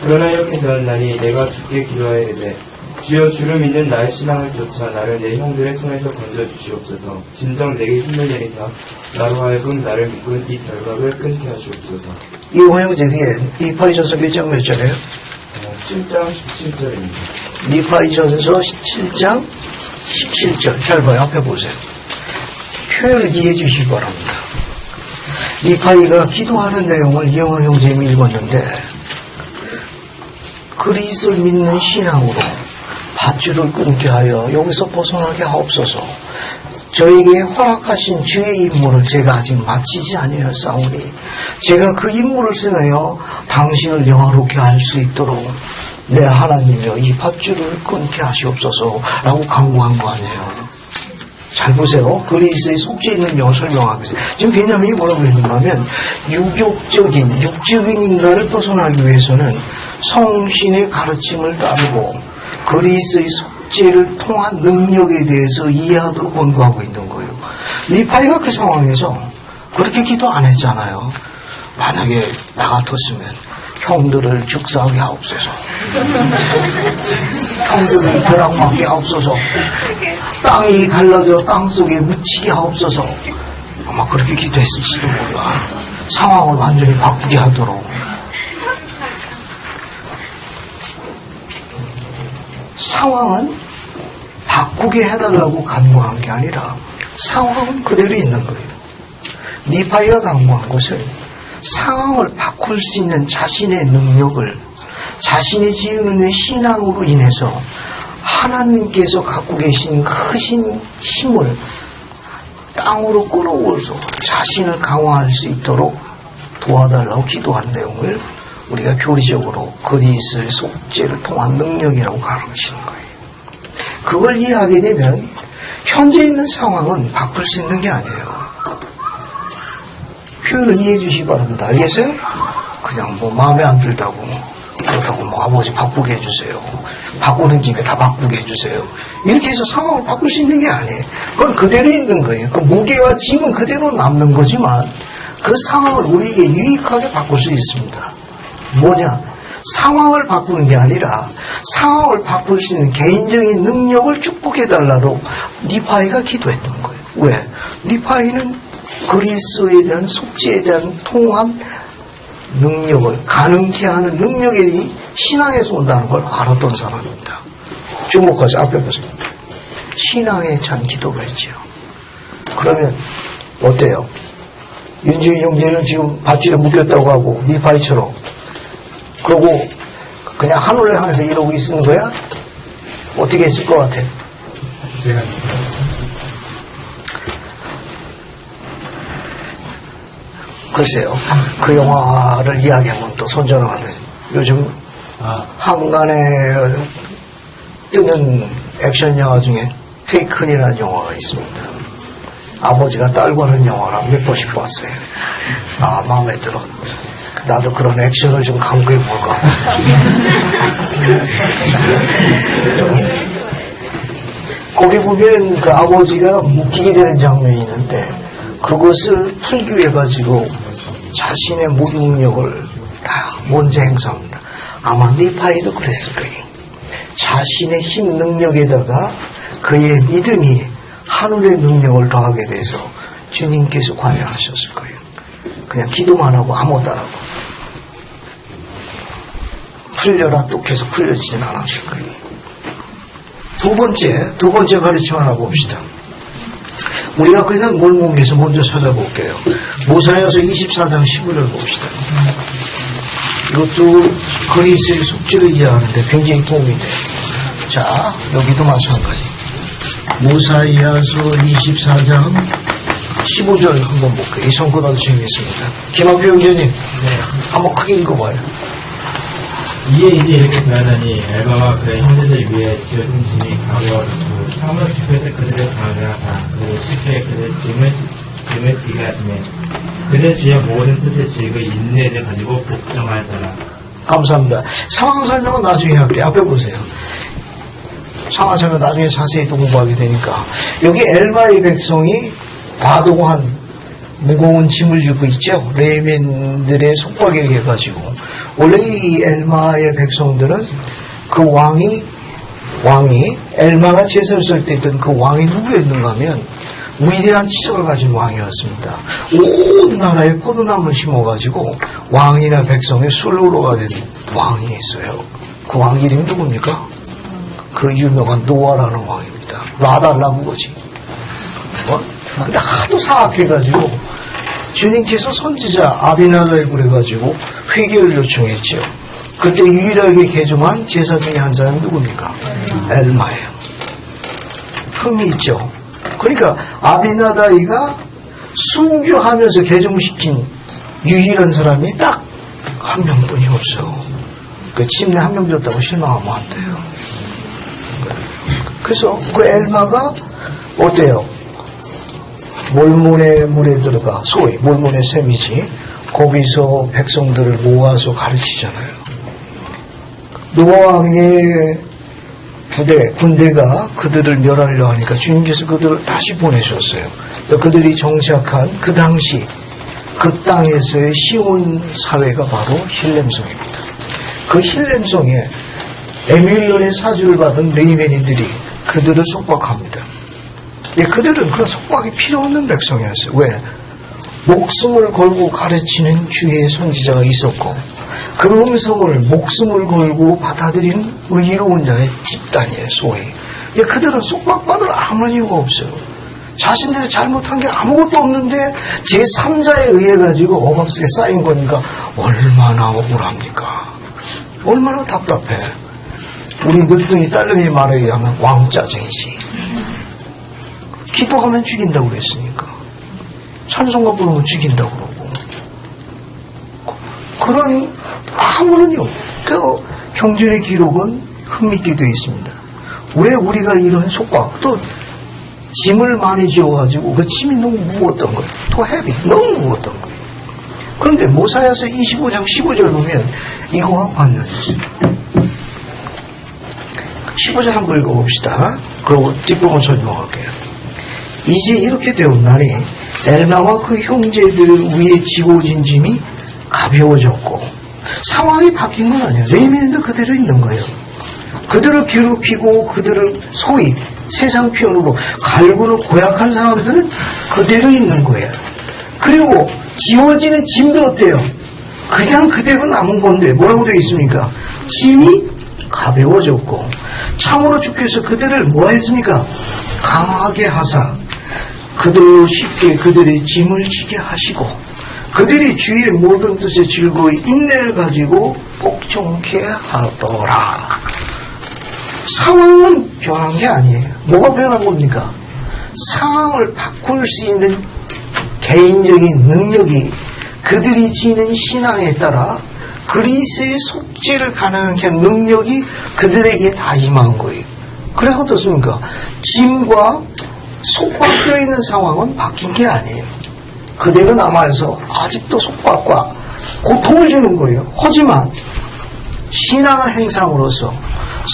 그러나 이렇게 전하니 내가 주께 기도하여 이르되 주여 주를 믿는 나의 신앙을 쫓아 나를 내 형들의 손에서 건져주시옵소서. 진정 내게 힘을 내리사 나로 하여금 나를 믿고 이 결박을 끊게 하시옵소서. 이 오형제 위에 니파이전서 몇 장 몇 절이에요? 7장 17절입니다. 니파이전서 7장 17절. 잘 봐요. 앞에 보세요. 표현을 이해해 주시기 바랍니다. 니파이가 기도하는 내용을 이영환 형제님이 읽었는데 그리스도를 믿는 신앙으로 밧줄을 끊게 하여 여기서 벗어나게 하옵소서. 저에게 허락하신 주의 임무를 제가 아직 마치지 아니하였사오니 제가 그 임무를 수행하여 당신을 영화롭게 할 수 있도록 내 하나님이여 이 밧줄을 끊게 하시옵소서 라고 강구한 거 아니에요. 잘 보세요. 그리스도의 속죄 있는 영을 설명하고 있어요. 지금 베냐민이 뭐라고 했는가면 육적인 인간을 벗어나기 위해서는 성신의 가르침을 따르고 그리스도의 속죄를 통한 능력에 대해서 이해하도록 권고하고 있는 거예요. 니파이가 그 상황에서 그렇게 기도 안 했잖아요. 만약에 나 같았으면 형들을 즉사하게 하옵소서. 형들을 벼락맞게 하옵소서. 땅이 갈라져 땅속에 묻히게 하옵소서. 아마 그렇게 기도했을지도 몰라. 상황을 완전히 바꾸게 하도록. 상황은 바꾸게 해달라고 간구한 게 아니라 상황은 그대로 있는 거예요. 니파이가 간구한 것은 상황을 바꿀 수 있는 자신의 능력을 자신이 지니는 신앙으로 인해서 하나님께서 갖고 계신 크신 힘을 땅으로 끌어올서 자신을 강화할 수 있도록 도와달라고 기도한 내용을 우리가 교리적으로 그리스도의 속죄를 통한 능력이라고 가르치는 거예요. 그걸 이해하게 되면 현재 있는 상황은 바꿀 수 있는 게 아니에요. 표현을 이해해 주시기 바랍니다. 알겠어요? 그냥 뭐 마음에 안 들다고 그렇다고 뭐 아버지 바꾸게 해주세요. 바꾸는 김에 다 바꾸게 해주세요. 이렇게 해서 상황을 바꿀 수 있는 게 아니에요. 그건 그대로 있는 거예요. 그 무게와 짐은 그대로 남는 거지만 그 상황을 우리에게 유익하게 바꿀 수 있습니다. 뭐냐? 상황을 바꾸는 게 아니라 상황을 바꿀 수 있는 개인적인 능력을 축복해달라고 니파이가 기도했던 거예요. 왜? 니파이는 그리스도에 대한 속죄에 대한 통한 능력을 가능케 하는 능력이 신앙에서 온다는 걸 알았던 사람입니다. 주목하세요. 앞에 보세요. 신앙에 찬 기도를 했죠. 그러면 어때요? 윤주희 형제는 지금 밧줄에 묶였다고 하고 니파이처럼 그러고 그냥 하늘을 향해서 이러고 있는 거야? 어떻게 했을 것 같아? 제가 글쎄요. 그 영화를 이야기하면 또 손절하거든요. 요즘 한간에 뜨는 액션 영화 중에 테이큰이라는 영화가 있습니다. 아버지가 딸과 하는 영화라 몇 번씩 봤어요. 아, 마음에 들어. 나도 그런 액션을 좀 강구해 볼까. 거기 보면 그 아버지가 묶이게 되는 장면이 있는데 그것을 풀기 위해 가지고 자신의 모든 능력을 다 먼저 행사합니다. 아마 니파이도 그랬을 거예요. 자신의 힘 능력에다가 그의 믿음이 하늘의 능력을 더하게 돼서 주님께서 관여하셨을 거예요. 그냥 기도만 하고 아무것도 안 하고 풀려라 뚝 해서 풀려지진 않았을 거예요. 두 번째 가르침을 하나 봅시다. 우리가 그냥 몰목에서 먼저 찾아볼게요. 모사야서 24장 15절 봅시다. 이것도 그리스도의 속죄를 이해하는데 굉장히 도움이 돼요. 자, 여기도 마찬가지. 모사야서 24장 15절 한번 볼게요. 이 성구도 재미있습니다. 김학표 형제님, 한번 크게 읽어봐요. 이에 이제 이렇게 대하다니 엘바와 그의 형제들 위에 지어진 짐이 가벼워졌고 사무엘 집에서 그들을 장하게 하사 그 실패에 그들의 짐을 지게 하시네 그대 주의 모든 뜻의 지식을 인내를 가지고 복종하였더라. 감사합니다. 상황 설명은 나중에 할게요. 앞에 보세요. 상황 설명 나중에 자세히 또 공부하게 되니까. 여기 엘마의 백성이 과도한 무거운 짐을 지고 있죠. 레위인들의 속박에 의해 가지고. 원래 이 엘마의 백성들은 그 왕이 엘마가 제사를 쓸 때 있던 그 왕이 누구였는가 하면 위대한 치적을 가진 왕이었습니다. 온 나라에 포도나무를 심어가지고 왕이나 백성의 술로가 된 왕이 있어요. 그 왕 이름이 누굽니까? 그 유명한 노아라는 왕입니다. 놔달라는 거지. 근데 하도 사악해가지고 주님께서 선지자 아비나답을 그래가지고 회개를 요청했죠. 그때 유일하게 개종한 제사 중에 한 사람이 누굽니까? 엘마예요. 흠이 있죠. 그러니까 아비나다이가 순교하면서 개종시킨 유일한 사람이 딱 한 명뿐이 없어. 그 침례 한 명 줬다고 실망하면 안 돼요. 그래서 그 엘마가 어때요? 몰몬의 물에 들어가, 소위 몰몬의 셈이지, 거기서 백성들을 모아서 가르치잖아요. 노아왕의 군대가 그들을 멸하려 하니까 주님께서 그들을 다시 보내셨어요. 그들이 정착한 그 당시 그 땅에서의 시온 사회가 바로 힐렘성입니다. 그 힐렘성에 에밀론의 사주를 받은 레위인들이 그들을 속박합니다. 그들은 그런 속박이 필요 없는 백성이었어요. 왜? 목숨을 걸고 가르치는 주의 선지자가 있었고 그 음성을 목숨을 걸고 받아들이는 의로운 자의 집단이에요. 소위. 그들은 속박받을 아무 이유가 없어요. 자신들이 잘못한 게 아무것도 없는데 제3자에 의해 가지고 억압스게 쌓인 거니까 얼마나 억울합니까? 얼마나 답답해. 우리 늦둥이 딸내미 말에 의하면 왕짜증이지. 기도하면 죽인다고 그랬으니까. 찬송가 부르면 죽인다고 그러고. 그런 아무런요. 그 경전의 기록은 흥미있게 되어 있습니다. 왜 우리가 이런 속박, 또 짐을 많이 지어가지고 그 짐이 너무 무거웠던 거예요. 또 헤비, 너무 무거웠던 거예요. 그런데 모사야서 25장 15절 보면 이거와 관련이 있어요. 15절 한번 읽어봅시다. 그리고 뒷부분 설명할게요. 이제 이렇게 되었나니 엘나와 그 형제들 위에 지워진 짐이 가벼워졌고 상황이 바뀐 건 아니에요. 레위인도 그대로 있는 거예요. 그들을 괴롭히고 그들을 소위 세상 표현으로 갈구는 고약한 사람들은 그대로 있는 거예요. 그리고 지워지는 짐도 어때요? 그냥 그대로 남은 건데 뭐라고 되어 있습니까? 짐이 가벼워졌고 참으로 주께서 그들을 뭐 했습니까? 강하게 하사 그들로 쉽게 그들의 짐을 지게 하시고 그들이 주의 모든 뜻에 즐거이 인내를 가지고 복종케 하더라. 상황은 변한 게 아니에요. 뭐가 변한 겁니까? 상황을 바꿀 수 있는 개인적인 능력이 그들이 지닌 신앙에 따라 그리스의 속죄를 가능하게 한 능력이 그들에게 다 임한 거예요. 그래서 어떻습니까? 짐과 속박되어 있는 상황은 바뀐 게 아니에요. 그대로 남아서 아직도 속박과 고통을 주는 거예요. 하지만 신앙을 행상으로서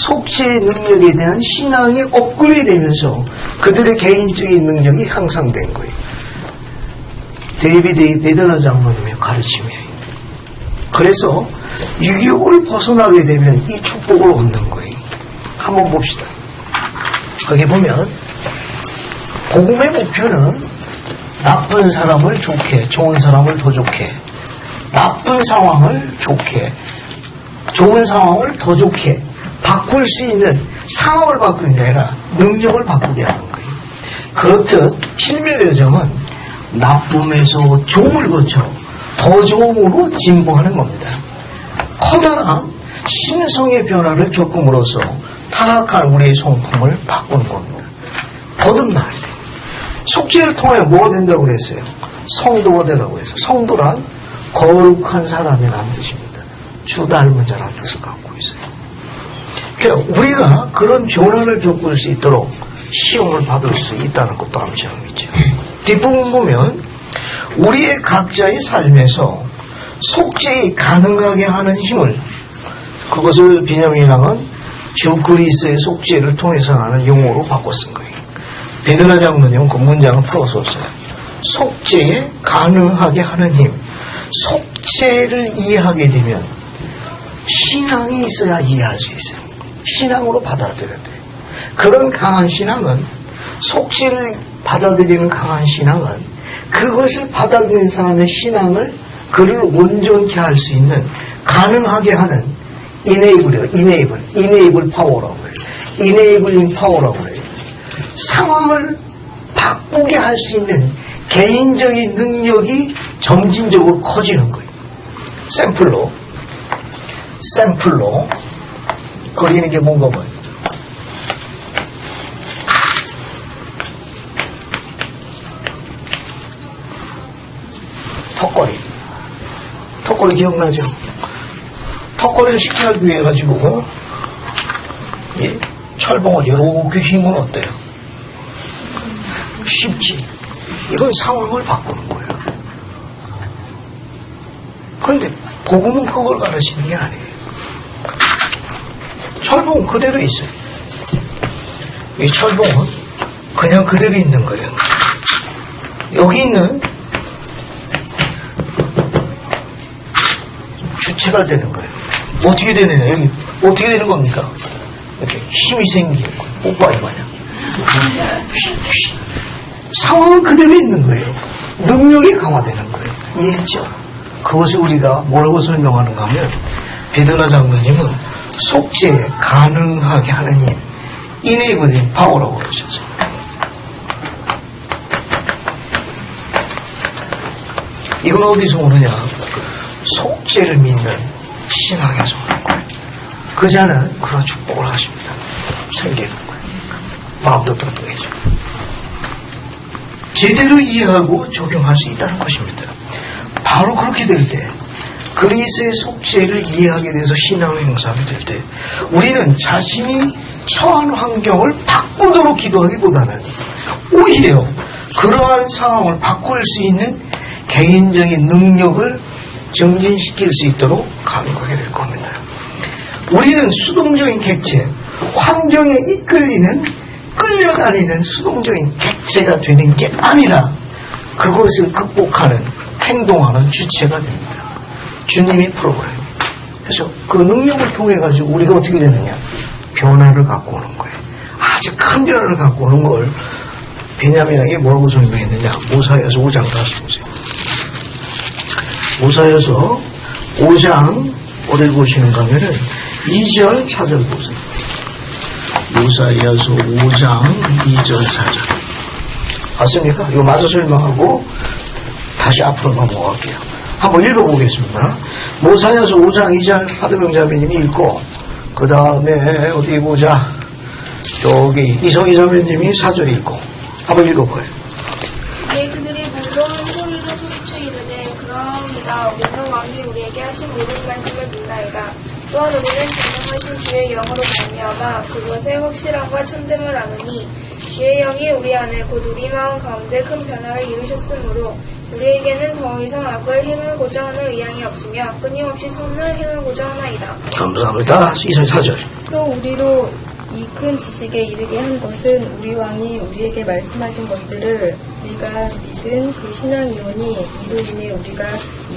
속죄의 능력에 대한 신앙이 업그레이드 되면서 그들의 개인적인 능력이 향상된 거예요. 데이비드의 베드너 장로님의 가르침이에요. 그래서 유혹을 벗어나게 되면 이 축복을 얻는 거예요. 한번 봅시다. 거기 보면 복음의 목표는 나쁜 사람을 좋게, 좋은 사람을 더 좋게, 나쁜 상황을 좋게, 좋은 상황을 더 좋게 바꿀 수 있는 상황을 바꾸는 게 아니라 능력을 바꾸게 하는 거예요. 그렇듯 필멸의 여정은 나쁨에서 좋음을 거쳐 더 좋음으로 진보하는 겁니다. 커다란 심성의 변화를 겪음으로써 타락한 우리의 성품을 바꾸는 겁니다. 거듭나야 돼요. 속죄를 통해 뭐가 된다고 그랬어요? 성도가 되라고 했어요. 성도란 거룩한 사람이라는 뜻입니다. 주 닮은 자라는 뜻을 갖고 있어요. 그러니까 우리가 그런 변화를 겪을 수 있도록 시험을 받을 수 있다는 것도 암시하고 있죠. 뒷부분 보면 우리의 각자의 삶에서 속죄에 가능하게 하는 힘을, 그것을 비냐민이랑은 주 그리스도의 속죄를 통해서 하는 용어로 바꿔 쓴 거예요. 베드나 장로님은 그 문장을 풀어서 써요. 속죄에 가능하게 하는 힘. 속죄를 이해하게 되면 신앙이 있어야 이해할 수 있어요. 신앙으로 받아들여야 돼요. 그런 강한 신앙은, 속죄를 받아들이는 강한 신앙은 그것을 받아들이는 사람의 신앙을, 그를 온전케 할 수 있는, 가능하게 하는 이네이블 파워라고 해요. 이네이블링 파워라고 해요. 상황을 바꾸게 할 수 있는 개인적인 능력이 점진적으로 커지는 거예요. 샘플로 그리는 게 뭔가 봐요. 턱걸이 기억나죠? 턱걸이를 쉽게 하기 위해 가지고 철봉을 이렇게 휘면 어때요? 쉽지. 이건 상황을 바꾸는 거예요. 그런데 복음은 그걸 가르치는 게 아니에요. 철봉은 그대로 있어요. 이 철봉은 그냥 그대로 있는 거예요. 여기 있는 주체가 되는 거예요. 어떻게 되느냐? 여기 어떻게 되는 겁니까? 이렇게 힘이 생기는 거예요. 뽀빠이 마냥. 상황은 그대로 있는 거예요. 능력이 강화되는 거예요. 이해했죠? 그것을 우리가 뭐라고 설명하는가 하면, 베드나 장로님은 속죄에 가능하게 하는 힘, 이네이블링 파워라고 그러셨어요. 이건 어디서 오느냐? 속죄를 믿는 신앙에서 오는 거예요. 그 자는 그런 축복을 하십니다. 생기는 거예요. 마음도 뚱뚱해져. 제대로 이해하고 적용할 수 있다는 것입니다. 바로 그렇게 될 때, 그리스도의 속죄를 이해하게 돼서 신앙을 행사하게 될 때, 우리는 자신이 처한 환경을 바꾸도록 기도하기보다는 오히려 그러한 상황을 바꿀 수 있는 개인적인 능력을 정진시킬 수 있도록 감각하게 될 겁니다. 우리는 수동적인 객체, 환경에 끌려다니는 수동적인 객체가 되는 게 아니라 그것을 극복하는, 행동하는 주체가 됩니다. 주님이 프로그램. 그래서 그 능력을 통해 가지고 우리가 어떻게 되느냐? 변화를 갖고 오는 거예요. 아주 큰 변화를 갖고 오는 걸 베냐민에게 뭐라고 설명했느냐? 모사여서 5장 다시 보세요. 모사여서 5장 어딜 보시는가 하면은 2절 4절 보세요. 모사여서 5장 2절 4절. 맞습니까? 이거 마저 설명하고 다시 앞으로 넘어갈게요. 한번 읽어보겠습니다. 모사여서 5장 2절 하드병 자매님이 읽고, 그 다음에 어디 보자. 저기 이성희 자매님이 4절 읽고, 한번 읽어봐요. 이에 그들이 무거운 소리로 소리쳐 이르되 그러하옵니다. 우리는 왕이 우리에게 하신 모든 말씀을 믿나이다. 또한 우리는 전능하신 주의 영으로 말미암아 그것의 확실함과 참됨을 아느니 주의 영이 우리 안에 곧 우리 마음 가운데 큰 변화를 이루셨으므로 우리에게는 더 이상 악을 행하고자 하는 의향이 없으며 끊임없이 선을 행하고자 하나이다. 감사합니다. 이성희 4절. 또 우리로 이 큰 지식에 이르게 한 것은 우리 왕이 우리에게 말씀하신 것들을 우리가 믿은 그 신앙 이론이 이로 인해 우리가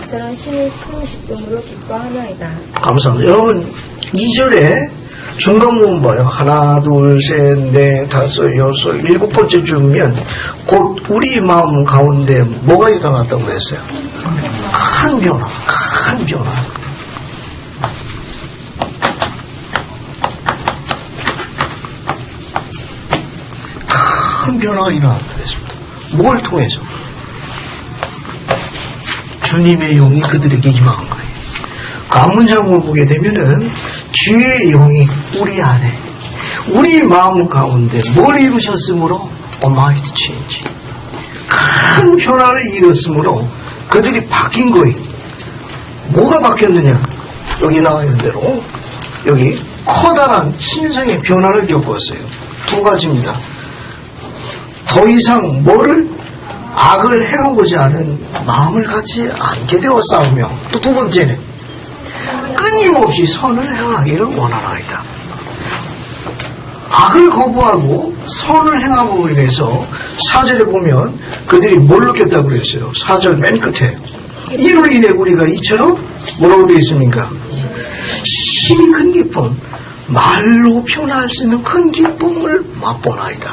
이처럼 심히 큰 기쁨으로 기뻐하나이다. 감사합니다. 여러분 2절에 중간 부분 봐요. 하나, 둘, 셋, 넷, 다섯, 여섯, 7번째 주면 곧 우리 마음 가운데 뭐가 일어났다고 그랬어요? 큰 변화, 큰 변화. 큰 변화가 일어났다고 했습니다. 뭘 통해서? 주님의 영이 그들에게 임한 거예요. 그 앞문장을 보게 되면은 주의 영이 우리 안에, 우리 마음 가운데 뭘 이루셨으므로 어마이트 체인지, 큰 변화를 이뤘으므로 그들이 바뀐 거예요. 뭐가 바뀌었느냐? 여기 나와 있는 대로 여기 커다란 신성의 변화를 겪었어요. 두 가지입니다. 더 이상 뭐를 악을 행하고자 하는 마음을 갖지 않게 되어 싸우며, 또 두 번째는 끊임없이 선을 행하기를 원하나이다. 악을 거부하고 선을 행함으로 인해서 4절에 보면 그들이 뭘 느꼈다고 그랬어요? 4절 맨 끝에 이로 인해 우리가 이처럼 뭐라고 되어 있습니까? 심히 큰 기쁨, 말로 표현할 수 있는 큰 기쁨을 맛보나이다.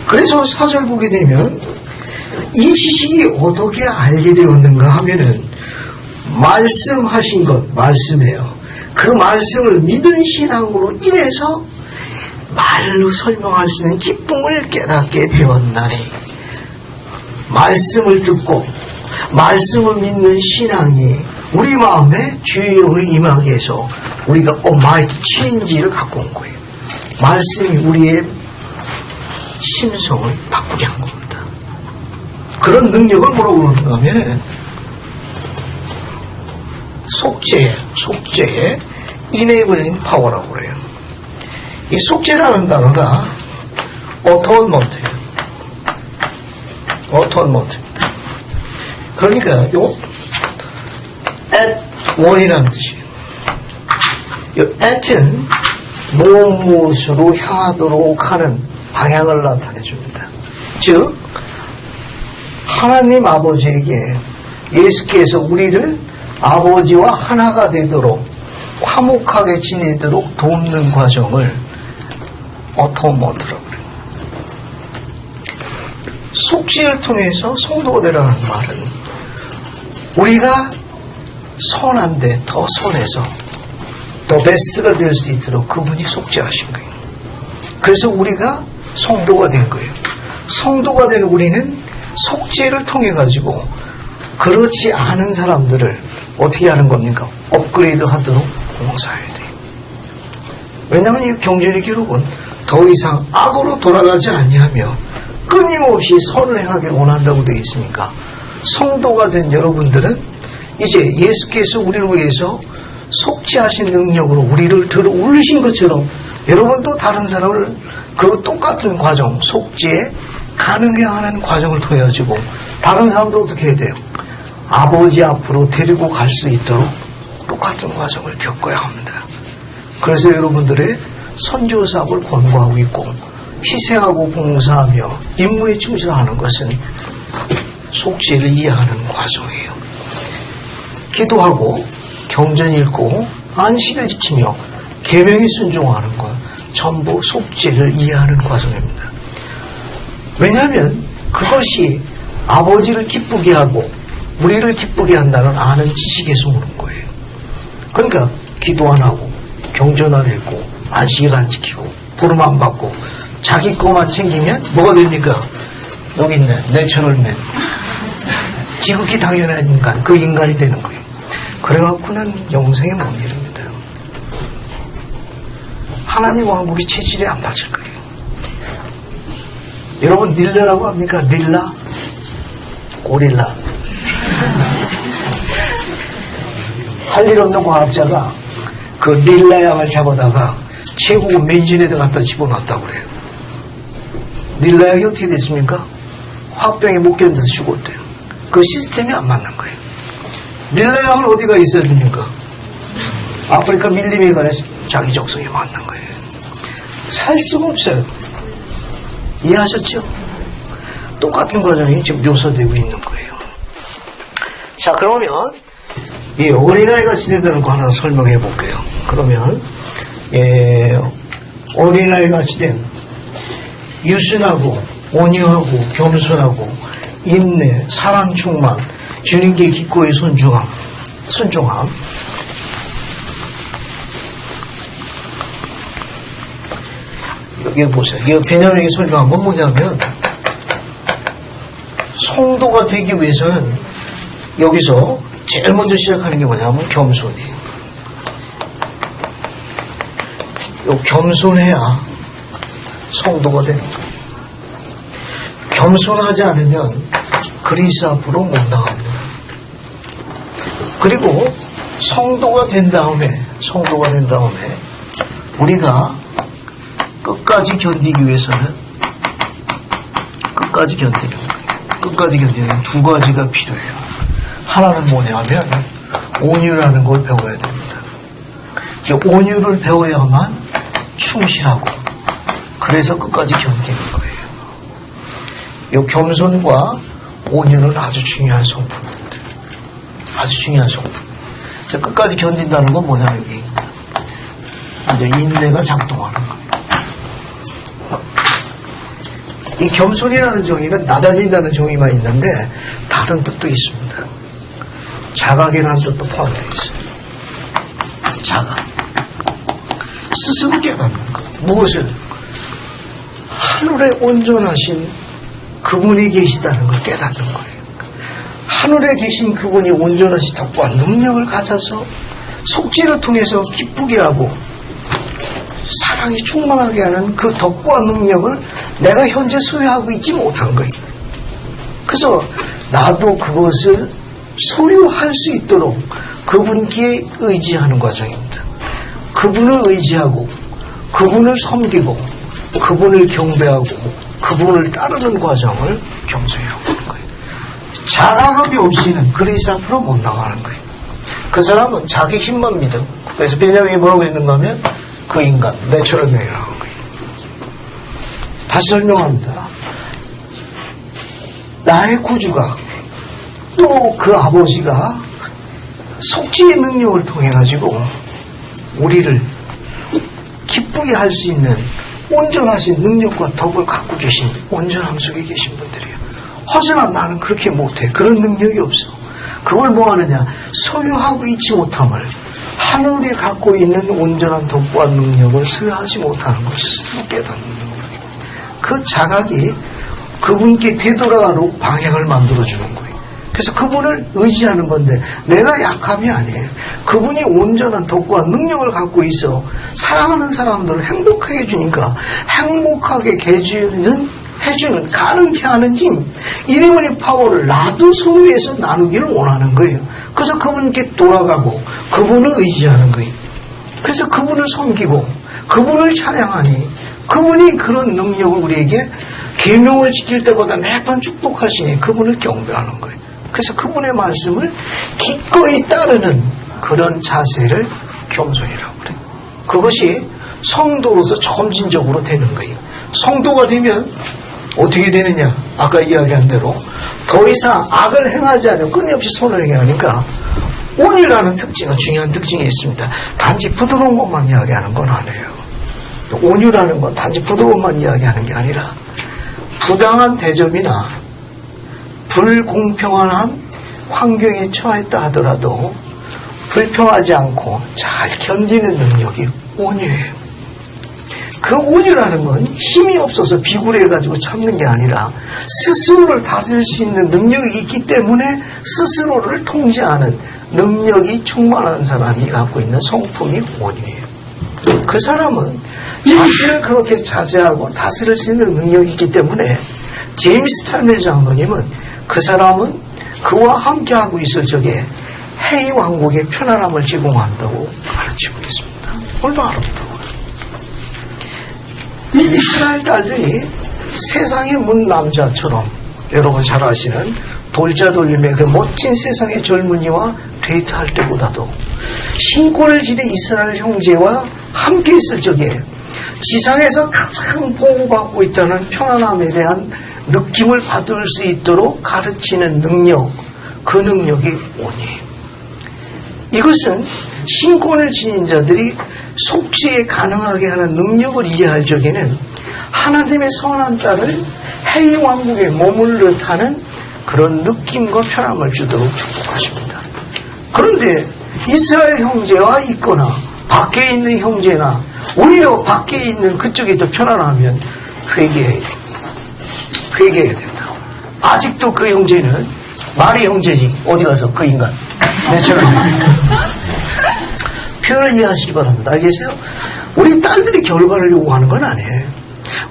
그래서 4절 보게 되면 이 지식이 어떻게 알게 되었는가 하면은 말씀하신 것, 말씀이에요. 그 말씀을 믿은 신앙으로 인해서 말로 설명할 수 있는 기쁨을 깨닫게 되었나니, 말씀을 듣고 말씀을 믿는 신앙이 우리 마음에 주의 영의 임하게 해서 우리가 마이트 체인지를 갖고 온 거예요. 말씀이 우리의 심성을 바꾸게 한 겁니다. 그런 능력을 뭐라고 그러는가 하면 속죄의 enabling power라고 그래요. 이 속죄라는 단어가 atonement예요. atonement입니다. 그러니까 요 at one이라는 뜻이에요. 요 at은 무엇으로 향하도록 하는 방향을 나타내줍니다. 즉 하나님 아버지에게 예수께서 우리를 아버지와 하나가 되도록 화목하게 지내도록 돕는 과정을 어토먼트라고 그래요. 속죄를 통해서 성도가 되라는 말은 우리가 선한데 더 선해서 더 베스트가 될 수 있도록 그분이 속죄하신 거예요. 그래서 우리가 성도가 된 거예요. 성도가 된 우리는 속죄를 통해 가지고 그렇지 않은 사람들을 어떻게 하는 겁니까? 업그레이드 하도록 봉사해야 돼요. 왜냐하면 이 경전의 기록은 더 이상 악으로 돌아가지 아니하며 끊임없이 선을 행하기를 원한다고 되어 있으니까 성도가 된 여러분들은 이제 예수께서 우리를 위해서 속죄하신 능력으로 우리를 들어 올리신 것처럼 여러분도 다른 사람을 그 똑같은 과정, 속죄에 가능하게 하는 과정을 통해 가지고 다른 사람도 어떻게 해야 돼요? 아버지 앞으로 데리고 갈 수 있도록 똑같은 과정을 겪어야 합니다. 그래서 여러분들의 선교 사업을 권고하고 있고 희생하고 봉사하며 임무에 충실하는 것은 속죄를 이해하는 과정이에요. 기도하고 경전 읽고 안식을 지키며 계명에 순종하는 것 전부 속죄를 이해하는 과정입니다. 왜냐하면 그것이 아버지를 기쁘게 하고 우리를 기쁘게 한다는 아는 지식에서 오는 거예요. 그러니까 기도 안 하고 경전 안 읽고 안식일 안 지키고 부름 안 받고 자기 것만 챙기면 뭐가 됩니까? 여기 있네 내추럴맨, 지극히 당연한 인간, 그 인간이 되는 거예요. 그래갖고는 영생에 못 이릅니다. 하나님 왕국이 체질에 안 맞을 거예요. 여러분 릴라라고 합니까? 릴라? 고릴라. 할 일 없는 과학자가 그 릴라 양을 잡아다가 최고급 맨신에다 갖다 집어넣었다고 그래요. 릴라 양이 어떻게 됐습니까? 화병에 못 견뎌서 죽었대요. 그 시스템이 안 맞는 거예요. 릴라 양은 어디가 있어야 됩니까? 아프리카 밀림에 가야 자기 적성에 맞는 거예요. 살 수가 없어요. 이해하셨죠? 똑같은 과정이 지금 묘사되고 있는 거예요. 자, 그러면 이 어린아이가 지낸다는 거 하나 설명해 볼게요. 그러면 어린아이 같이 된 유순하고 온유하고 겸손하고 인내, 사랑 충만, 주님께 기꺼이 순종함. 여기 보세요. 이 베냐민에게 설명한 건 뭐냐면 성도가 되기 위해서는 여기서 제일 먼저 시작하는 게 뭐냐면 겸손이에요. 겸손해야 성도가 되는 거예요. 겸손하지 않으면 그리스도 앞으로 못 나갑니다. 그리고 성도가 된 다음에 우리가 끝까지 견디기 위해서는 끝까지 견디는 거예요. 끝까지 견디는 두 가지가 필요해요. 하나는 뭐냐면 온유라는 걸 배워야 됩니다. 이 온유를 배워야만 충실하고 그래서 끝까지 견디는 거예요. 이 겸손과 온유는 아주 중요한 성품입니다. 아주 중요한 성품. 그래서 끝까지 견딘다는 건 뭐냐, 여기. 이제 인내가 작동하는 거예요. 이 겸손이라는 정의는 낮아진다는 정의만 있는데 다른 뜻도 있습니다. 자각이라는 뜻도 포함되어 있어요. 자각. 스스로 깨닫는 것. 무엇을? 하늘에 온전하신 그분이 계시다는 걸 깨닫는 거예요. 하늘에 계신 그분이 온전하신 덕과 능력을 가져서 속죄를 통해서 기쁘게 하고 사랑이 충만하게 하는 그 덕과 능력을 내가 현재 소유하고 있지 못한 거예요. 그래서 나도 그것을 소유할 수 있도록 그분께 의지하는 과정입니다. 그분을 의지하고 그분을 섬기고 그분을 경배하고 그분을 따르는 과정을 겸손이라고 하는 거예요. 자각하기 없이는 그리스 앞으로 못 나가는 거예요. 그 사람은 자기 힘만 믿어. 그래서 베냐민이 뭐라고 했는가 하면 그 인간, 내추럴 맨이라고 하는 거예요. 다시 설명합니다. 나의 구주가 또 그 아버지가 속죄의 능력을 통해 가지고 우리를 기쁘게 할 수 있는 온전하신 능력과 덕을 갖고 계신 온전함 속에 계신 분들이에요. 하지만 나는 그렇게 못해. 그런 능력이 없어. 그걸 뭐 하느냐? 소유하고 있지 못함을 하늘이 갖고 있는 온전한 덕과 능력을 소유하지 못하는 것을 스스로 깨닫는 능력입니다. 그 자각이 그분께 되돌아가도록 방향을 만들어주는 거예요. 그래서 그분을 의지하는 건데 내가 약함이 아니에요. 그분이 온전한 덕과 능력을 갖고 있어 사랑하는 사람들을 행복하게 해주니까 행복하게 해주는 가능케 하는 힘, 이레몬의 파워를 나도 소유해서 나누기를 원하는 거예요. 그래서 그분께 돌아가고 그분을 의지하는 거예요. 그래서 그분을 섬기고 그분을 찬양하니 그분이 그런 능력을 우리에게 계명을 지킬 때보다 매번 축복하시니 그분을 경배하는 거예요. 그래서 그분의 말씀을 기꺼이 따르는 그런 자세를 겸손이라고 그래요. 그것이 성도로서 점진적으로 되는 거예요. 성도가 되면 어떻게 되느냐? 아까 이야기한 대로 더 이상 악을 행하지 않으면 끊임없이 선을 행하니까 온유라는 특징은 중요한 특징이 있습니다. 단지 부드러운 것만 이야기하는 건 아니에요. 온유라는 건 단지 부드러운 것만 이야기하는 게 아니라 부당한 대접이나 불공평한 환경에 처했다 하더라도 불평하지 않고 잘 견디는 능력이 온유예요. 그 온유라는 건 힘이 없어서 비굴해가지고 참는 게 아니라 스스로를 다스릴 수 있는 능력이 있기 때문에 스스로를 통제하는 능력이 충만한 사람이 갖고 있는 성품이 온유예요. 그 사람은 자신을 그렇게 자제하고 다스릴 수 있는 능력이 있기 때문에 제임스 탈메 장로님은 그 사람은 그와 함께하고 있을 적에 해이 왕국의 편안함을 제공한다고 가르치고 있습니다. 얼마나 아름다워요. 이 이스라엘 딸들이 세상의 문 남자처럼 여러분 잘 아시는 돌자돌림의 그 멋진 세상의 젊은이와 데이트할 때보다도 신권을 지닌 이스라엘 형제와 함께 있을 적에 지상에서 가장 보호받고 있다는 편안함에 대한 느낌을 받을 수 있도록 가르치는 능력, 그 능력이 온유예요. 이것은 신권을 지닌 자들이 속죄에 가능하게 하는 능력을 이해할 적에는 하나님의 선한 딸을 해이 왕국에 머물듯 하는 그런 느낌과 편함을 주도록 축복하십니다. 그런데 이스라엘 형제와 있거나 밖에 있는 형제나 오히려 밖에 있는 그쪽이 더 편안하면 회개해야 돼요. 회개해야 된다. 아직도 그 형제는 말이 형제지. 어디 가서 그 인간. 내처럼. 표현을 이해하시기 바랍니다. 알겠어요? 우리 딸들이 결과를 요구하는 건 아니에요.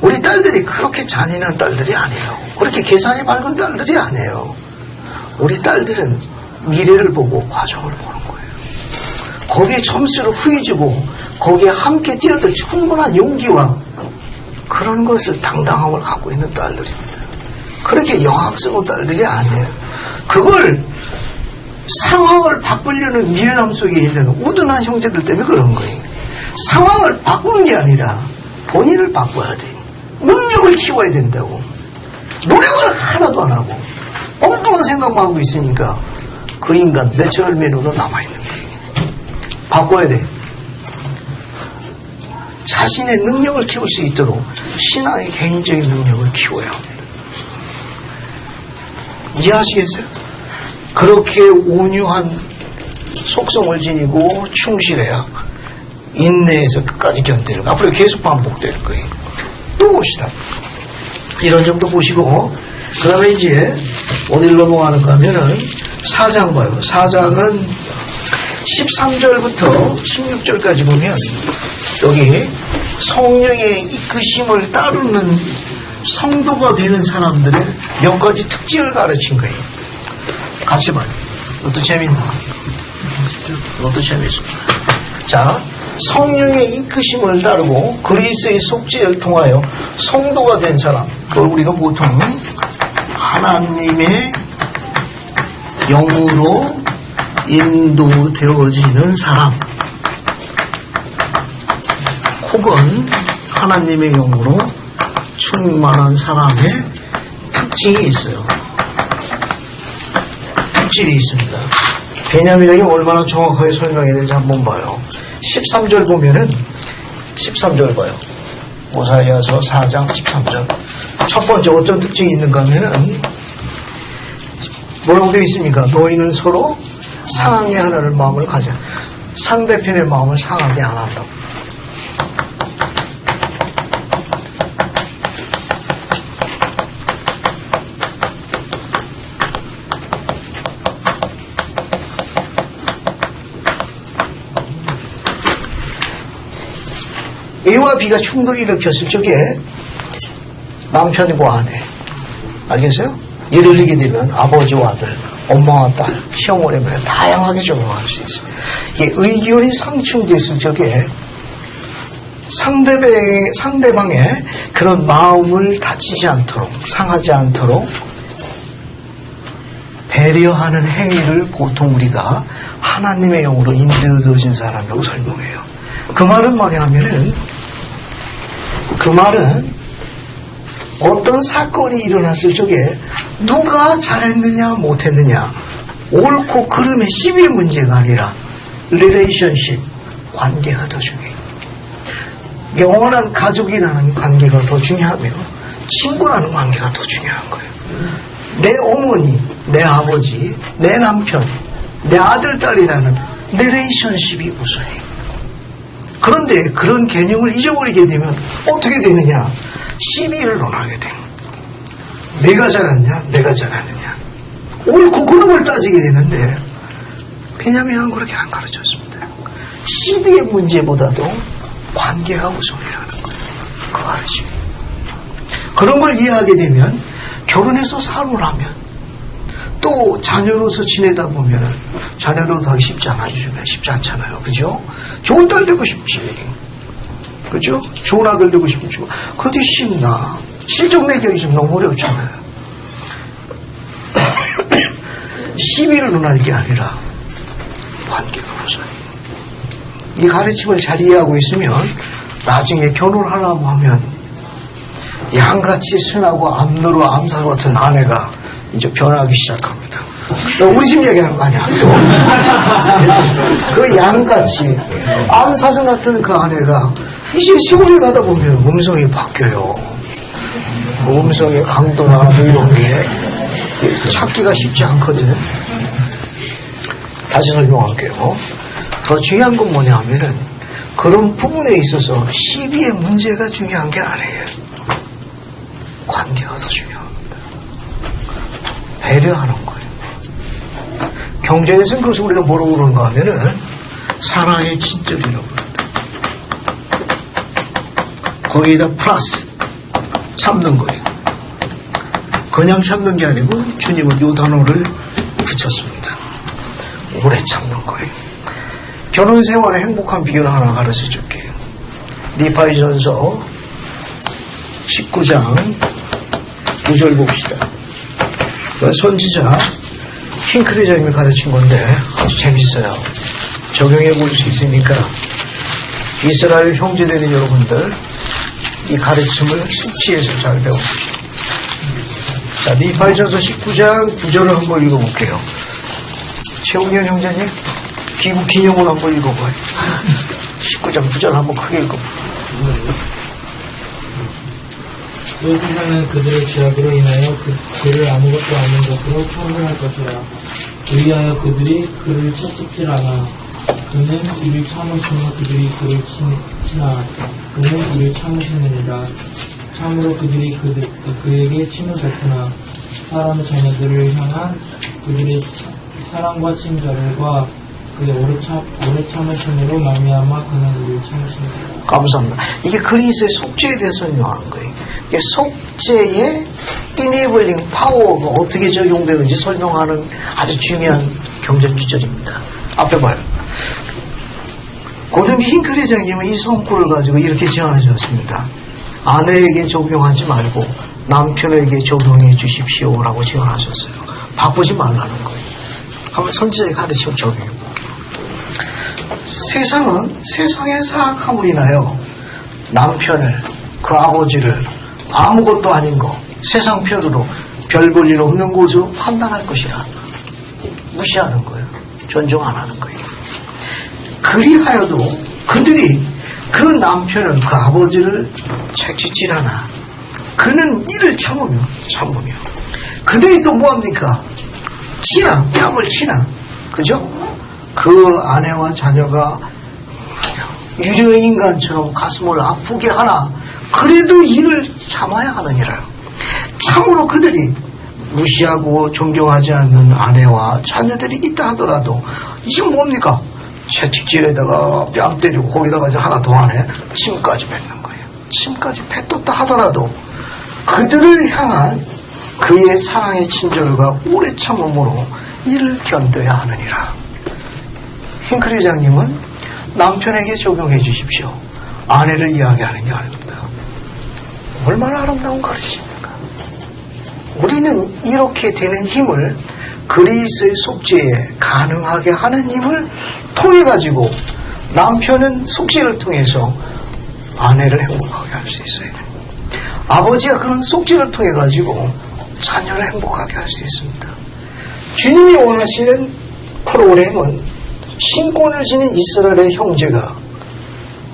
우리 딸들이 그렇게 잔인한 딸들이 아니에요. 그렇게 계산이 밝은 딸들이 아니에요. 우리 딸들은 미래를 보고 과정을 보는 거예요. 거기에 점수를 후해주고 거기에 함께 뛰어들 충분한 용기와 그런 것을 당당함을 갖고 있는 딸들입니다. 그렇게 영악스러운 딸들이 아니에요. 그걸 상황을 바꾸려는 미련함 속에 있는 우둔한 형제들 때문에 그런 거예요. 상황을 바꾸는 게 아니라 본인을 바꿔야 돼. 능력을 키워야 된다고. 노력을 하나도 안 하고 엉뚱한 생각만 하고 있으니까 그 인간 내추럴 맨으로 남아있는 거예요. 바꿔야 돼. 자신의 능력을 키울 수 있도록 신앙의 개인적인 능력을 키워야 합니다. 이해하시겠어요? 그렇게 온유한 속성을 지니고 충실해야 인내에서 끝까지 견디는 거. 앞으로 계속 반복될 거예요. 또 봅시다. 이런 정도 보시고 그 다음에 이제 어딜 넘어가는가 하면은 4장 봐요. 4장은 13절부터 16절까지 보면 여기 성령의 이끄심을 따르는 성도가 되는 사람들의 몇 가지 특징을 가르친 거예요. 같이 봐요. 이것도 재밌나? 이것도 재밌어. 자, 성령의 이끄심을 따르고 그리스의 속죄를 통하여 성도가 된 사람, 그걸 우리가 보통 하나님의 영으로 인도되어지는 사람, 혹은 하나님의 영으로 충만한 사람의 특징이 있어요. 특질이 있습니다. 베냐민에게 얼마나 정확하게 설명해야 되는지 한번 봐요. 13절 보면은 13절 봐요. 오사야서 4장 13절. 첫 번째 어떤 특징이 있는가 하면은 뭐라고 되어 있습니까? 너희는 서로 상하게 하라는 마음을 가져. 상대편의 마음을 상하게 안 한다고. A와 B가 충돌을 일으켰을 적에 남편과 아내, 알겠어요? 예를 들게 되면 아버지와 아들, 엄마와 딸, 시어머니면 다양하게 적용할 수 있어요. 이게 의견이 상충됐을 적에 상대방의 그런 마음을 다치지 않도록, 상하지 않도록 배려하는 행위를 보통 우리가 하나님의 영으로 인도되어진 사람이라고 설명해요. 그 말은 뭐냐면은 그 말은 어떤 사건이 일어났을 적에 누가 잘했느냐 못했느냐 옳고 그름의 시비의 문제가 아니라 relationship, 관계가 더 중요해요. 영원한 가족이라는 관계가 더 중요하며 친구라는 관계가 더 중요한 거예요. 내 어머니, 내 아버지, 내 남편, 내 아들, 딸이라는 relationship이 우선이에요. 그런데 그런 개념을 잊어버리게 되면 어떻게 되느냐? 시비를 논하게 됩니다. 내가 잘하느냐? 내가 잘하느냐? 옳고 그름을 따지게 되는데 베냐민은 그렇게 안 가르쳤습니다. 시비의 문제보다도 관계가 우선이라는 거예요. 그 가르침. 그런 걸 이해하게 되면 결혼해서 살으라면 또 자녀로서 지내다 보면 자녀로 더 쉽지 않잖아요. 그죠? 좋은 딸 되고 싶지. 그죠? 좋은 아들 되고 싶지. 그것도 쉽나? 실적 매겨이 좀 너무 어렵잖아요. 시비를 논할 게 아니라 관계가 우선이에요. 이 가르침을 잘 이해하고 있으면 나중에 결혼하려고 하면 양같이 순하고 암노루 암사 같은 아내가 이제 변하기 시작합니다. 우리 집 얘기하는 거 아니야? 그 양같이 암사슴 같은 그 아내가 이제 세월이 가다 보면 음성이 바뀌어요. 음성의 강도나 뭐 이런 게 찾기가 쉽지 않거든. 다시 설명할게요. 더 중요한 건 뭐냐 하면은 그런 부분에 있어서 시비의 문제가 중요한 게 아니에요. 관계가 더 중요합니다. 배려하는 거예요. 경전에서는 그것을 우리가 뭐라고 그러는가 하면은 사랑의 친절이라고 그럽니다. 거기에다 플러스 참는 거예요. 그냥 참는 게 아니고 주님은 이 단어를 붙였습니다. 오래 참는 거예요. 결혼 생활의 행복한 비결 하나 가르쳐 줄게요. 니파이전서 19장 9절 봅시다. 선지자 핑클리 장님이 가르친 건데 아주 재밌어요. 적용해 볼 수 있으니까 이스라엘 형제되는 여러분들 이 가르침을 숙지해서 잘 배워보십시오. 자, 니파이전서 19장 9절을 한번 읽어볼게요. 최홍현 형제님 귀국 기념을 한번 읽어봐요. 19장 9절 한번 크게 읽어봐요. 또 세상은 그들의 죄악으로 인하여 그를 아무것도 아닌 것으로 처벌할 것이라. 그리하여 그들이 그를 채찍질하나 그는 이를 참으시며 그들이 그를 치나 그는 이를 참으시느니라. 참으로 그들이 그에게 침을 뱉으나 사람의 자녀들을 향한 그들의 사랑과 친절과 그의 오래 참으심으로 말미암아 그는 우리를 참으시느니라. 감사합니다. 이게 그리스의 속죄에 대해 설명한 거예요. 이게 속죄의 enabling 파워가 어떻게 적용되는지 설명하는 아주 중요한 경전 주절입니다. 앞에 봐요. 고든비 핑클리 장님은 이 성구를 가지고 이렇게 제안하셨습니다. 아내에게 적용하지 말고 남편에게 적용해 주십시오라고 제안하셨어요. 바꾸지 말라는 거예요. 한번 선지자의 가르침을 적용해 볼게요. 세상은 세상의 사악함을 인하여 남편을, 그 아버지를 아무것도 아닌 거, 세상 편으로 별 볼 일 없는 곳으로 판단할 것이라 무시하는 거예요. 존중 안 하는 거예요. 그리하여도 그들이 그 남편을, 그 아버지를 채찍질하나 그는 이를 참으며 그들이 또 뭐합니까? 치나, 뺨을 치나, 그죠? 그 아내와 자녀가 유령인간처럼 가슴을 아프게 하나 그래도 이를 참아야 하느니라. 참으로 그들이 무시하고 존경하지 않는 아내와 자녀들이 있다 하더라도 이게 뭡니까? 채찍질에다가 뺨 때리고 거기다가 이제 하나 더 하네. 침까지 뱉는 거예요. 침까지 뱉었다 하더라도 그들을 향한 그의 사랑의 친절과 오래 참음으로 이를 견뎌야 하느니라. 핑클리 장님은 남편에게 적용해 주십시오. 아내를 이야기하는 게 아닙니다. 얼마나 아름다운 가르침입니까? 우리는 이렇게 되는 힘을 그리스의 속죄에 가능하게 하는 힘을 통해 가지고 남편은 속죄를 통해서 아내를 행복하게 할 수 있어요. 아버지가 그런 속죄를 통해 가지고 자녀를 행복하게 할 수 있습니다. 주님이 원하시는 프로그램은 신권을 지닌 이스라엘의 형제가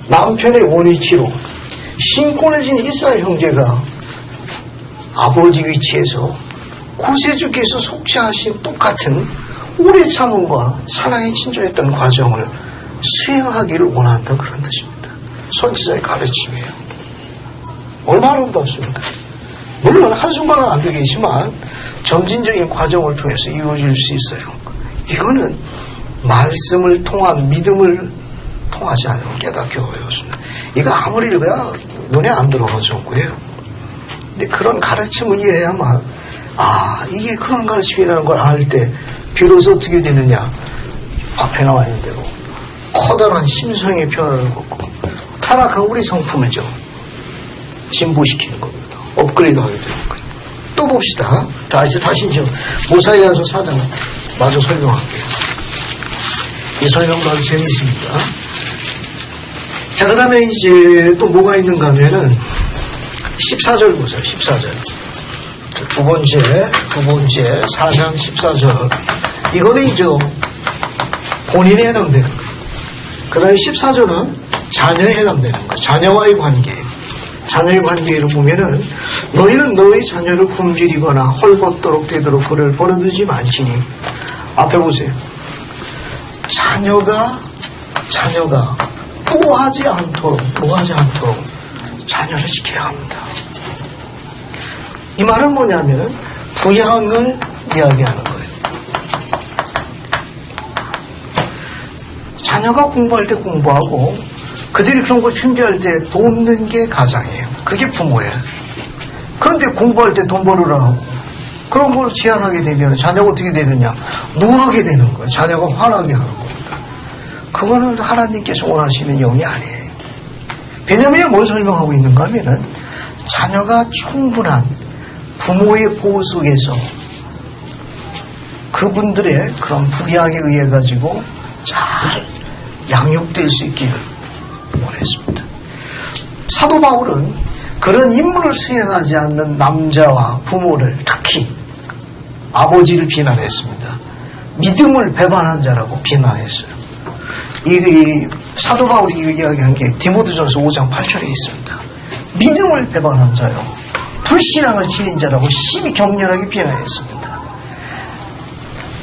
남편의 원위치로 신권을 지닌 이스라엘 형제가 아버지 위치에서 구세주께서 속죄하신 똑같은 오래 참음과 사랑에 친절했던 과정을 수행하기를 원한다 그런 뜻입니다. 선지자의 가르침이에요. 얼마나 아름답습니까? 물론 한순간은 안 되겠지만 점진적인 과정을 통해서 이루어질 수 있어요. 이거는 말씀을 통한 믿음을 통하지 않으면 깨닫게 어렵습니다. 이거 아무리 읽어야 눈에 안 들어오는 거예요. 근데 그런 가르침을 이해해야만 이게 그런 가르침이라는 걸 알 때 비로소 어떻게 되느냐. 앞에 나와 있는 대로 커다란 심성의 변화를 걷고 타락한 우리 성품을죠. 진보시키는 겁니다. 업그레이드하게 되는 거예요. 또 봅시다. 다시 이제 모사이아서 4장 마저 설명할게요. 이 설명도 아주 재미있습니다. 자, 그 다음에 이제 또 뭐가 있는가 하면은 14절 보세요. 14절. 두 번째 4장 14절. 이거는 이제 본인에 해당되는 거예요. 그 다음에 14절은 자녀에 해당되는 거예요. 자녀와의 관계. 자녀의 관계를 보면은 너희는 너희 자녀를 굶주리거나 헐벗도록 되도록 그를 버려두지 말지니. 앞에 보세요. 자녀가 노하지 않도록 자녀를 지켜야 합니다. 이 말은 뭐냐면은 부양을 이야기하는 거예요. 자녀가 공부할 때 공부하고 그들이 그런 걸 준비할 때 돕는 게 가장이에요. 그게 부모예요. 그런데 공부할 때 돈 벌으라고 그런 걸 제한하게 되면 자녀가 어떻게 되느냐? 노하게 되는 거예요. 자녀가 화나게 하는 겁니다. 그거는 하나님께서 원하시는 영이 아니에요. 베냐민이 뭘 설명하고 있는가 하면은 자녀가 충분한 부모의 보호 속에서 그분들의 그런 부양에 의해 가지고 잘 양육될 수 있기를 원했습니다. 사도 바울은 그런 임무를 수행하지 않는 남자와 부모를 특히 아버지를 비난했습니다. 믿음을 배반한 자라고 비난했어요. 이 사도 바울이 이야기한 게 디모데전서 5장 8절에 있습니다. 믿음을 배반한 자요, 불신앙을 지닌 자라고 심히 격렬하게 비난했습니다.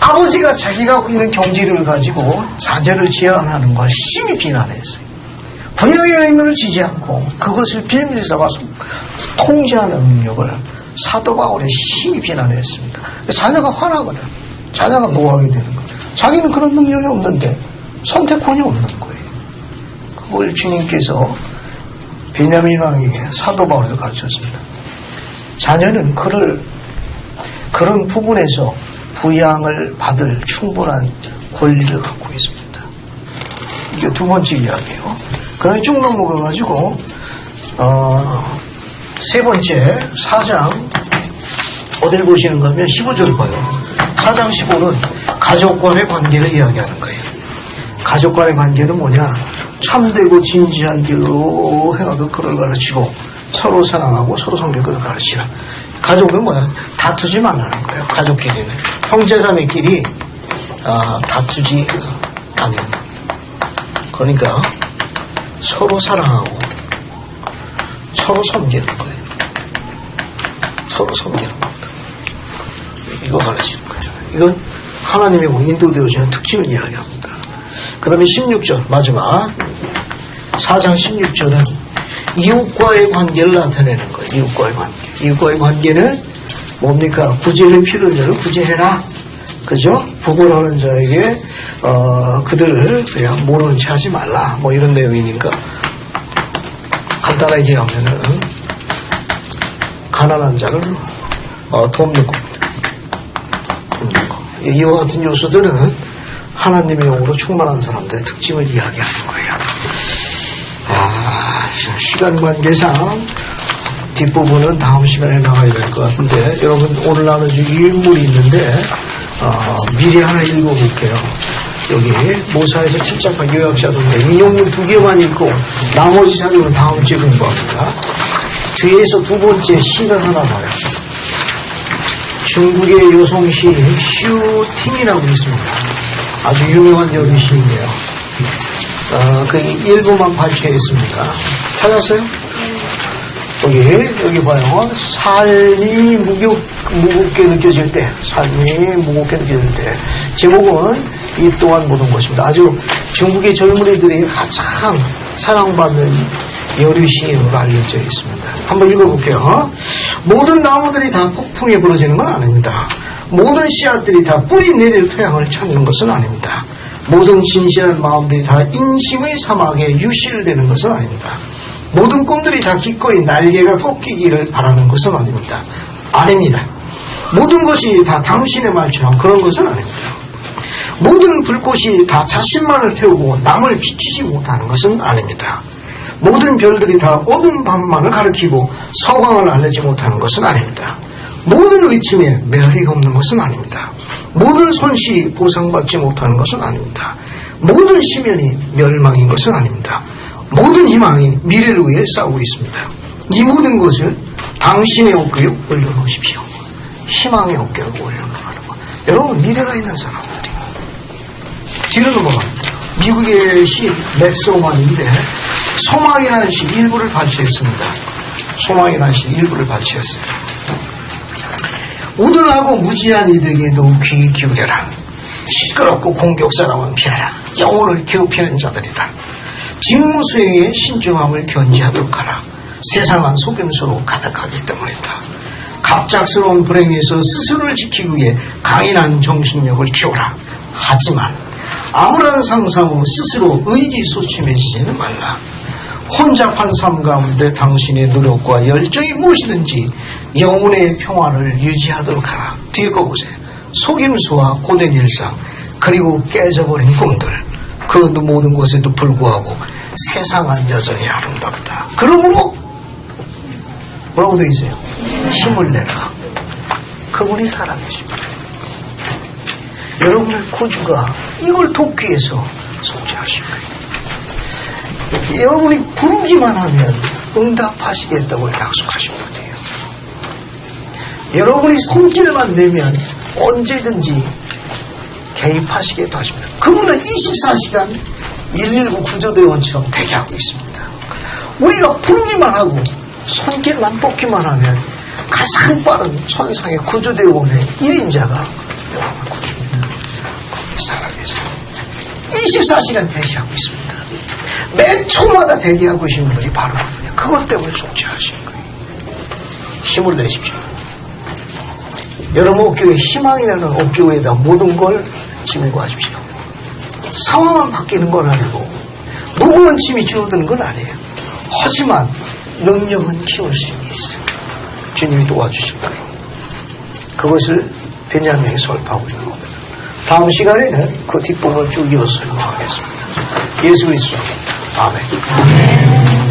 아버지가 자기가 갖고 있는 경지를 가지고 자녀를 제한하는 걸 심히 비난했어요. 부양의 의무를 지지 않고 그것을 빌미를 삼아서 통제하는 능력을 사도 바울이 심히 비난했습니다. 자녀가 화나거든. 자녀가 노하게 되는 거예요. 자기는 그런 능력이 없는데 선택권이 없는 거예요. 그걸 주님께서 베냐민 왕에게 사도 바울에서 가르쳤습니다. 자녀는 그런 부분에서 부양을 받을 충분한 권리를 갖고 있습니다. 이게 두 번째 이야기예요. 그 다음에 쭉 넘어가가지고 세 번째 4장 어딜 보시는 거면 15절 봐요. 4장 15는 가족 간의 관계를 이야기하는 거예요. 가족 간의 관계는 뭐냐? 참되고 진지한 길로 행하도록 그를 가르치고 서로 사랑하고 서로 섬기도록 가르치라. 가족은 뭐야? 다투지 말라는 거예요. 가족끼리는. 형제자매끼리 다투지 않는. 그러니까 서로 사랑하고 서로 섬기는 거예요. 서로 섬기는 겁니다. 이거 가르치는 거예요. 이건 하나님의 인도되어지는 특징을 이야기합니다. 그 다음에 16절 마지막 4장 16절은 이웃과의 관계를 나타내는 거예요. 이웃과의 관계. 이웃과의 관계는 뭡니까? 구제를 필요한 자를 구제해라. 그죠? 부고하는 자에게 그들을 그냥 모르는 체 하지 말라. 뭐 이런 내용이니까 간단하게 얘기하면은 가난한 자를 돕는 겁니다. 돕는 거. 이와 같은 요소들은 하나님의 영으로 충만한 사람들의 특징을 이야기하는 거예요. 시간 관계상 뒷부분은 다음 시간에 나가야 될 것 같은데, 여러분 오늘 나눠줄 유인물이 있는데 미리 하나 읽어볼게요. 여기 모사에서 7장 8 요약자도인데 인용문 2개만 읽고 나머지 자료는 다음 주에 공부합니다. 뒤에서 두 번째 시를 하나 봐요. 중국의 여성 시인 슈팅이라고 있습니다. 아주 유명한 여성 시인이에요. 그 일부만 발췌했습니다. 찾았어요? 여기 봐요. 삶이 무겁게 느껴질 때, 제목은 이 또한 모든 것입니다. 아주 중국의 젊은이들이 가장 사랑받는 여류 시인으로 알려져 있습니다. 한번 읽어볼게요. 모든 나무들이 다 폭풍에 부러지는 건 아닙니다. 모든 씨앗들이 다 뿌리 내릴 토양을 찾는 것은 아닙니다. 모든 진실한 마음들이 다 인심의 사막에 유실되는 것은 아닙니다. 모든 꿈들이 다 기꺼이 날개가 꺾이기를 바라는 것은 아닙니다. 아닙니다. 모든 것이 다 당신의 말처럼 그런 것은 아닙니다. 모든 불꽃이 다 자신만을 태우고 남을 비추지 못하는 것은 아닙니다. 모든 별들이 다 어두운 밤만을 가리키고 서광을 알리지 못하는 것은 아닙니다. 모든 의침에 메아리가 없는 것은 아닙니다. 모든 손실이 보상받지 못하는 것은 아닙니다. 모든 시면이 멸망인 것은 아닙니다. 모든 희망이 미래를 위해 싸우고 있습니다. 이 모든 것을 당신의 어깨에 올려놓으십시오. 희망의 어깨에 올려놓으라는 거. 여러분, 미래가 있는 사람들이. 뒤로 넘어갑니다. 미국의 시 맥스 오만인데 소망이라는 시 일부를 발췌했습니다. 소망이라는 시 일부를 발췌했어요. 우둔하고 무지한 이들에게도 귀 기울여라. 시끄럽고 공격사람은 피하라. 영혼을 괴롭히는 자들이다. 직무 수행에 신중함을 견지하도록 하라. 세상은 속임수로 가득하기 때문이다. 갑작스러운 불행에서 스스로를 지키기 위해 강인한 정신력을 키워라. 하지만 아무런 상상으로 스스로 의기소침해지지는 말라. 혼잡한 삶 가운데 당신의 노력과 열정이 무엇이든지 영혼의 평화를 유지하도록 하라. 뒤에 거 보세요. 속임수와 고된 일상, 그리고 깨져버린 꿈들, 그 모든 것에도 불구하고 세상은 여전히 아름답다. 그러므로 뭐라고 되어 있어요? 힘을 내라. 그분이 살아계십니다. 여러분의 구주가 이걸 돕기 위해서 속죄하신 거예요. 여러분이 부르기만 하면 응답하시겠다고 약속하신 분이에요. 여러분이 손길만 내면 언제든지 개입하시겠다 하십니다. 그분은 24시간 119 구조대원처럼 대기하고 있습니다. 우리가 부르기만 하고 손길만 뻗기만 하면 가장 빠른 천상의 구조대원의 1인자가 여러분의 구주입니다. 살아계세요. 24시간 대기하고 있습니다. 매 초마다 대기하고 계시는 분이 바로 그분이에요. 그것 때문에 속죄하신 거예요. 힘을 내십시오. 여러분 옥교회 희망이라는 옥교회에다 모든 걸 짐구하십시오. 상황은 바뀌는 건 아니고 무거운 짐이 줄어드는 건 아니에요. 하지만 능력은 키울 수 있어요. 주님이 도와주실 거예요. 그것을 베냐민이 설파하고 있는 겁니다. 다음 시간에는 그 뒷부분을 쭉 이어서 설명하겠습니다. 예수 그리스도 아멘.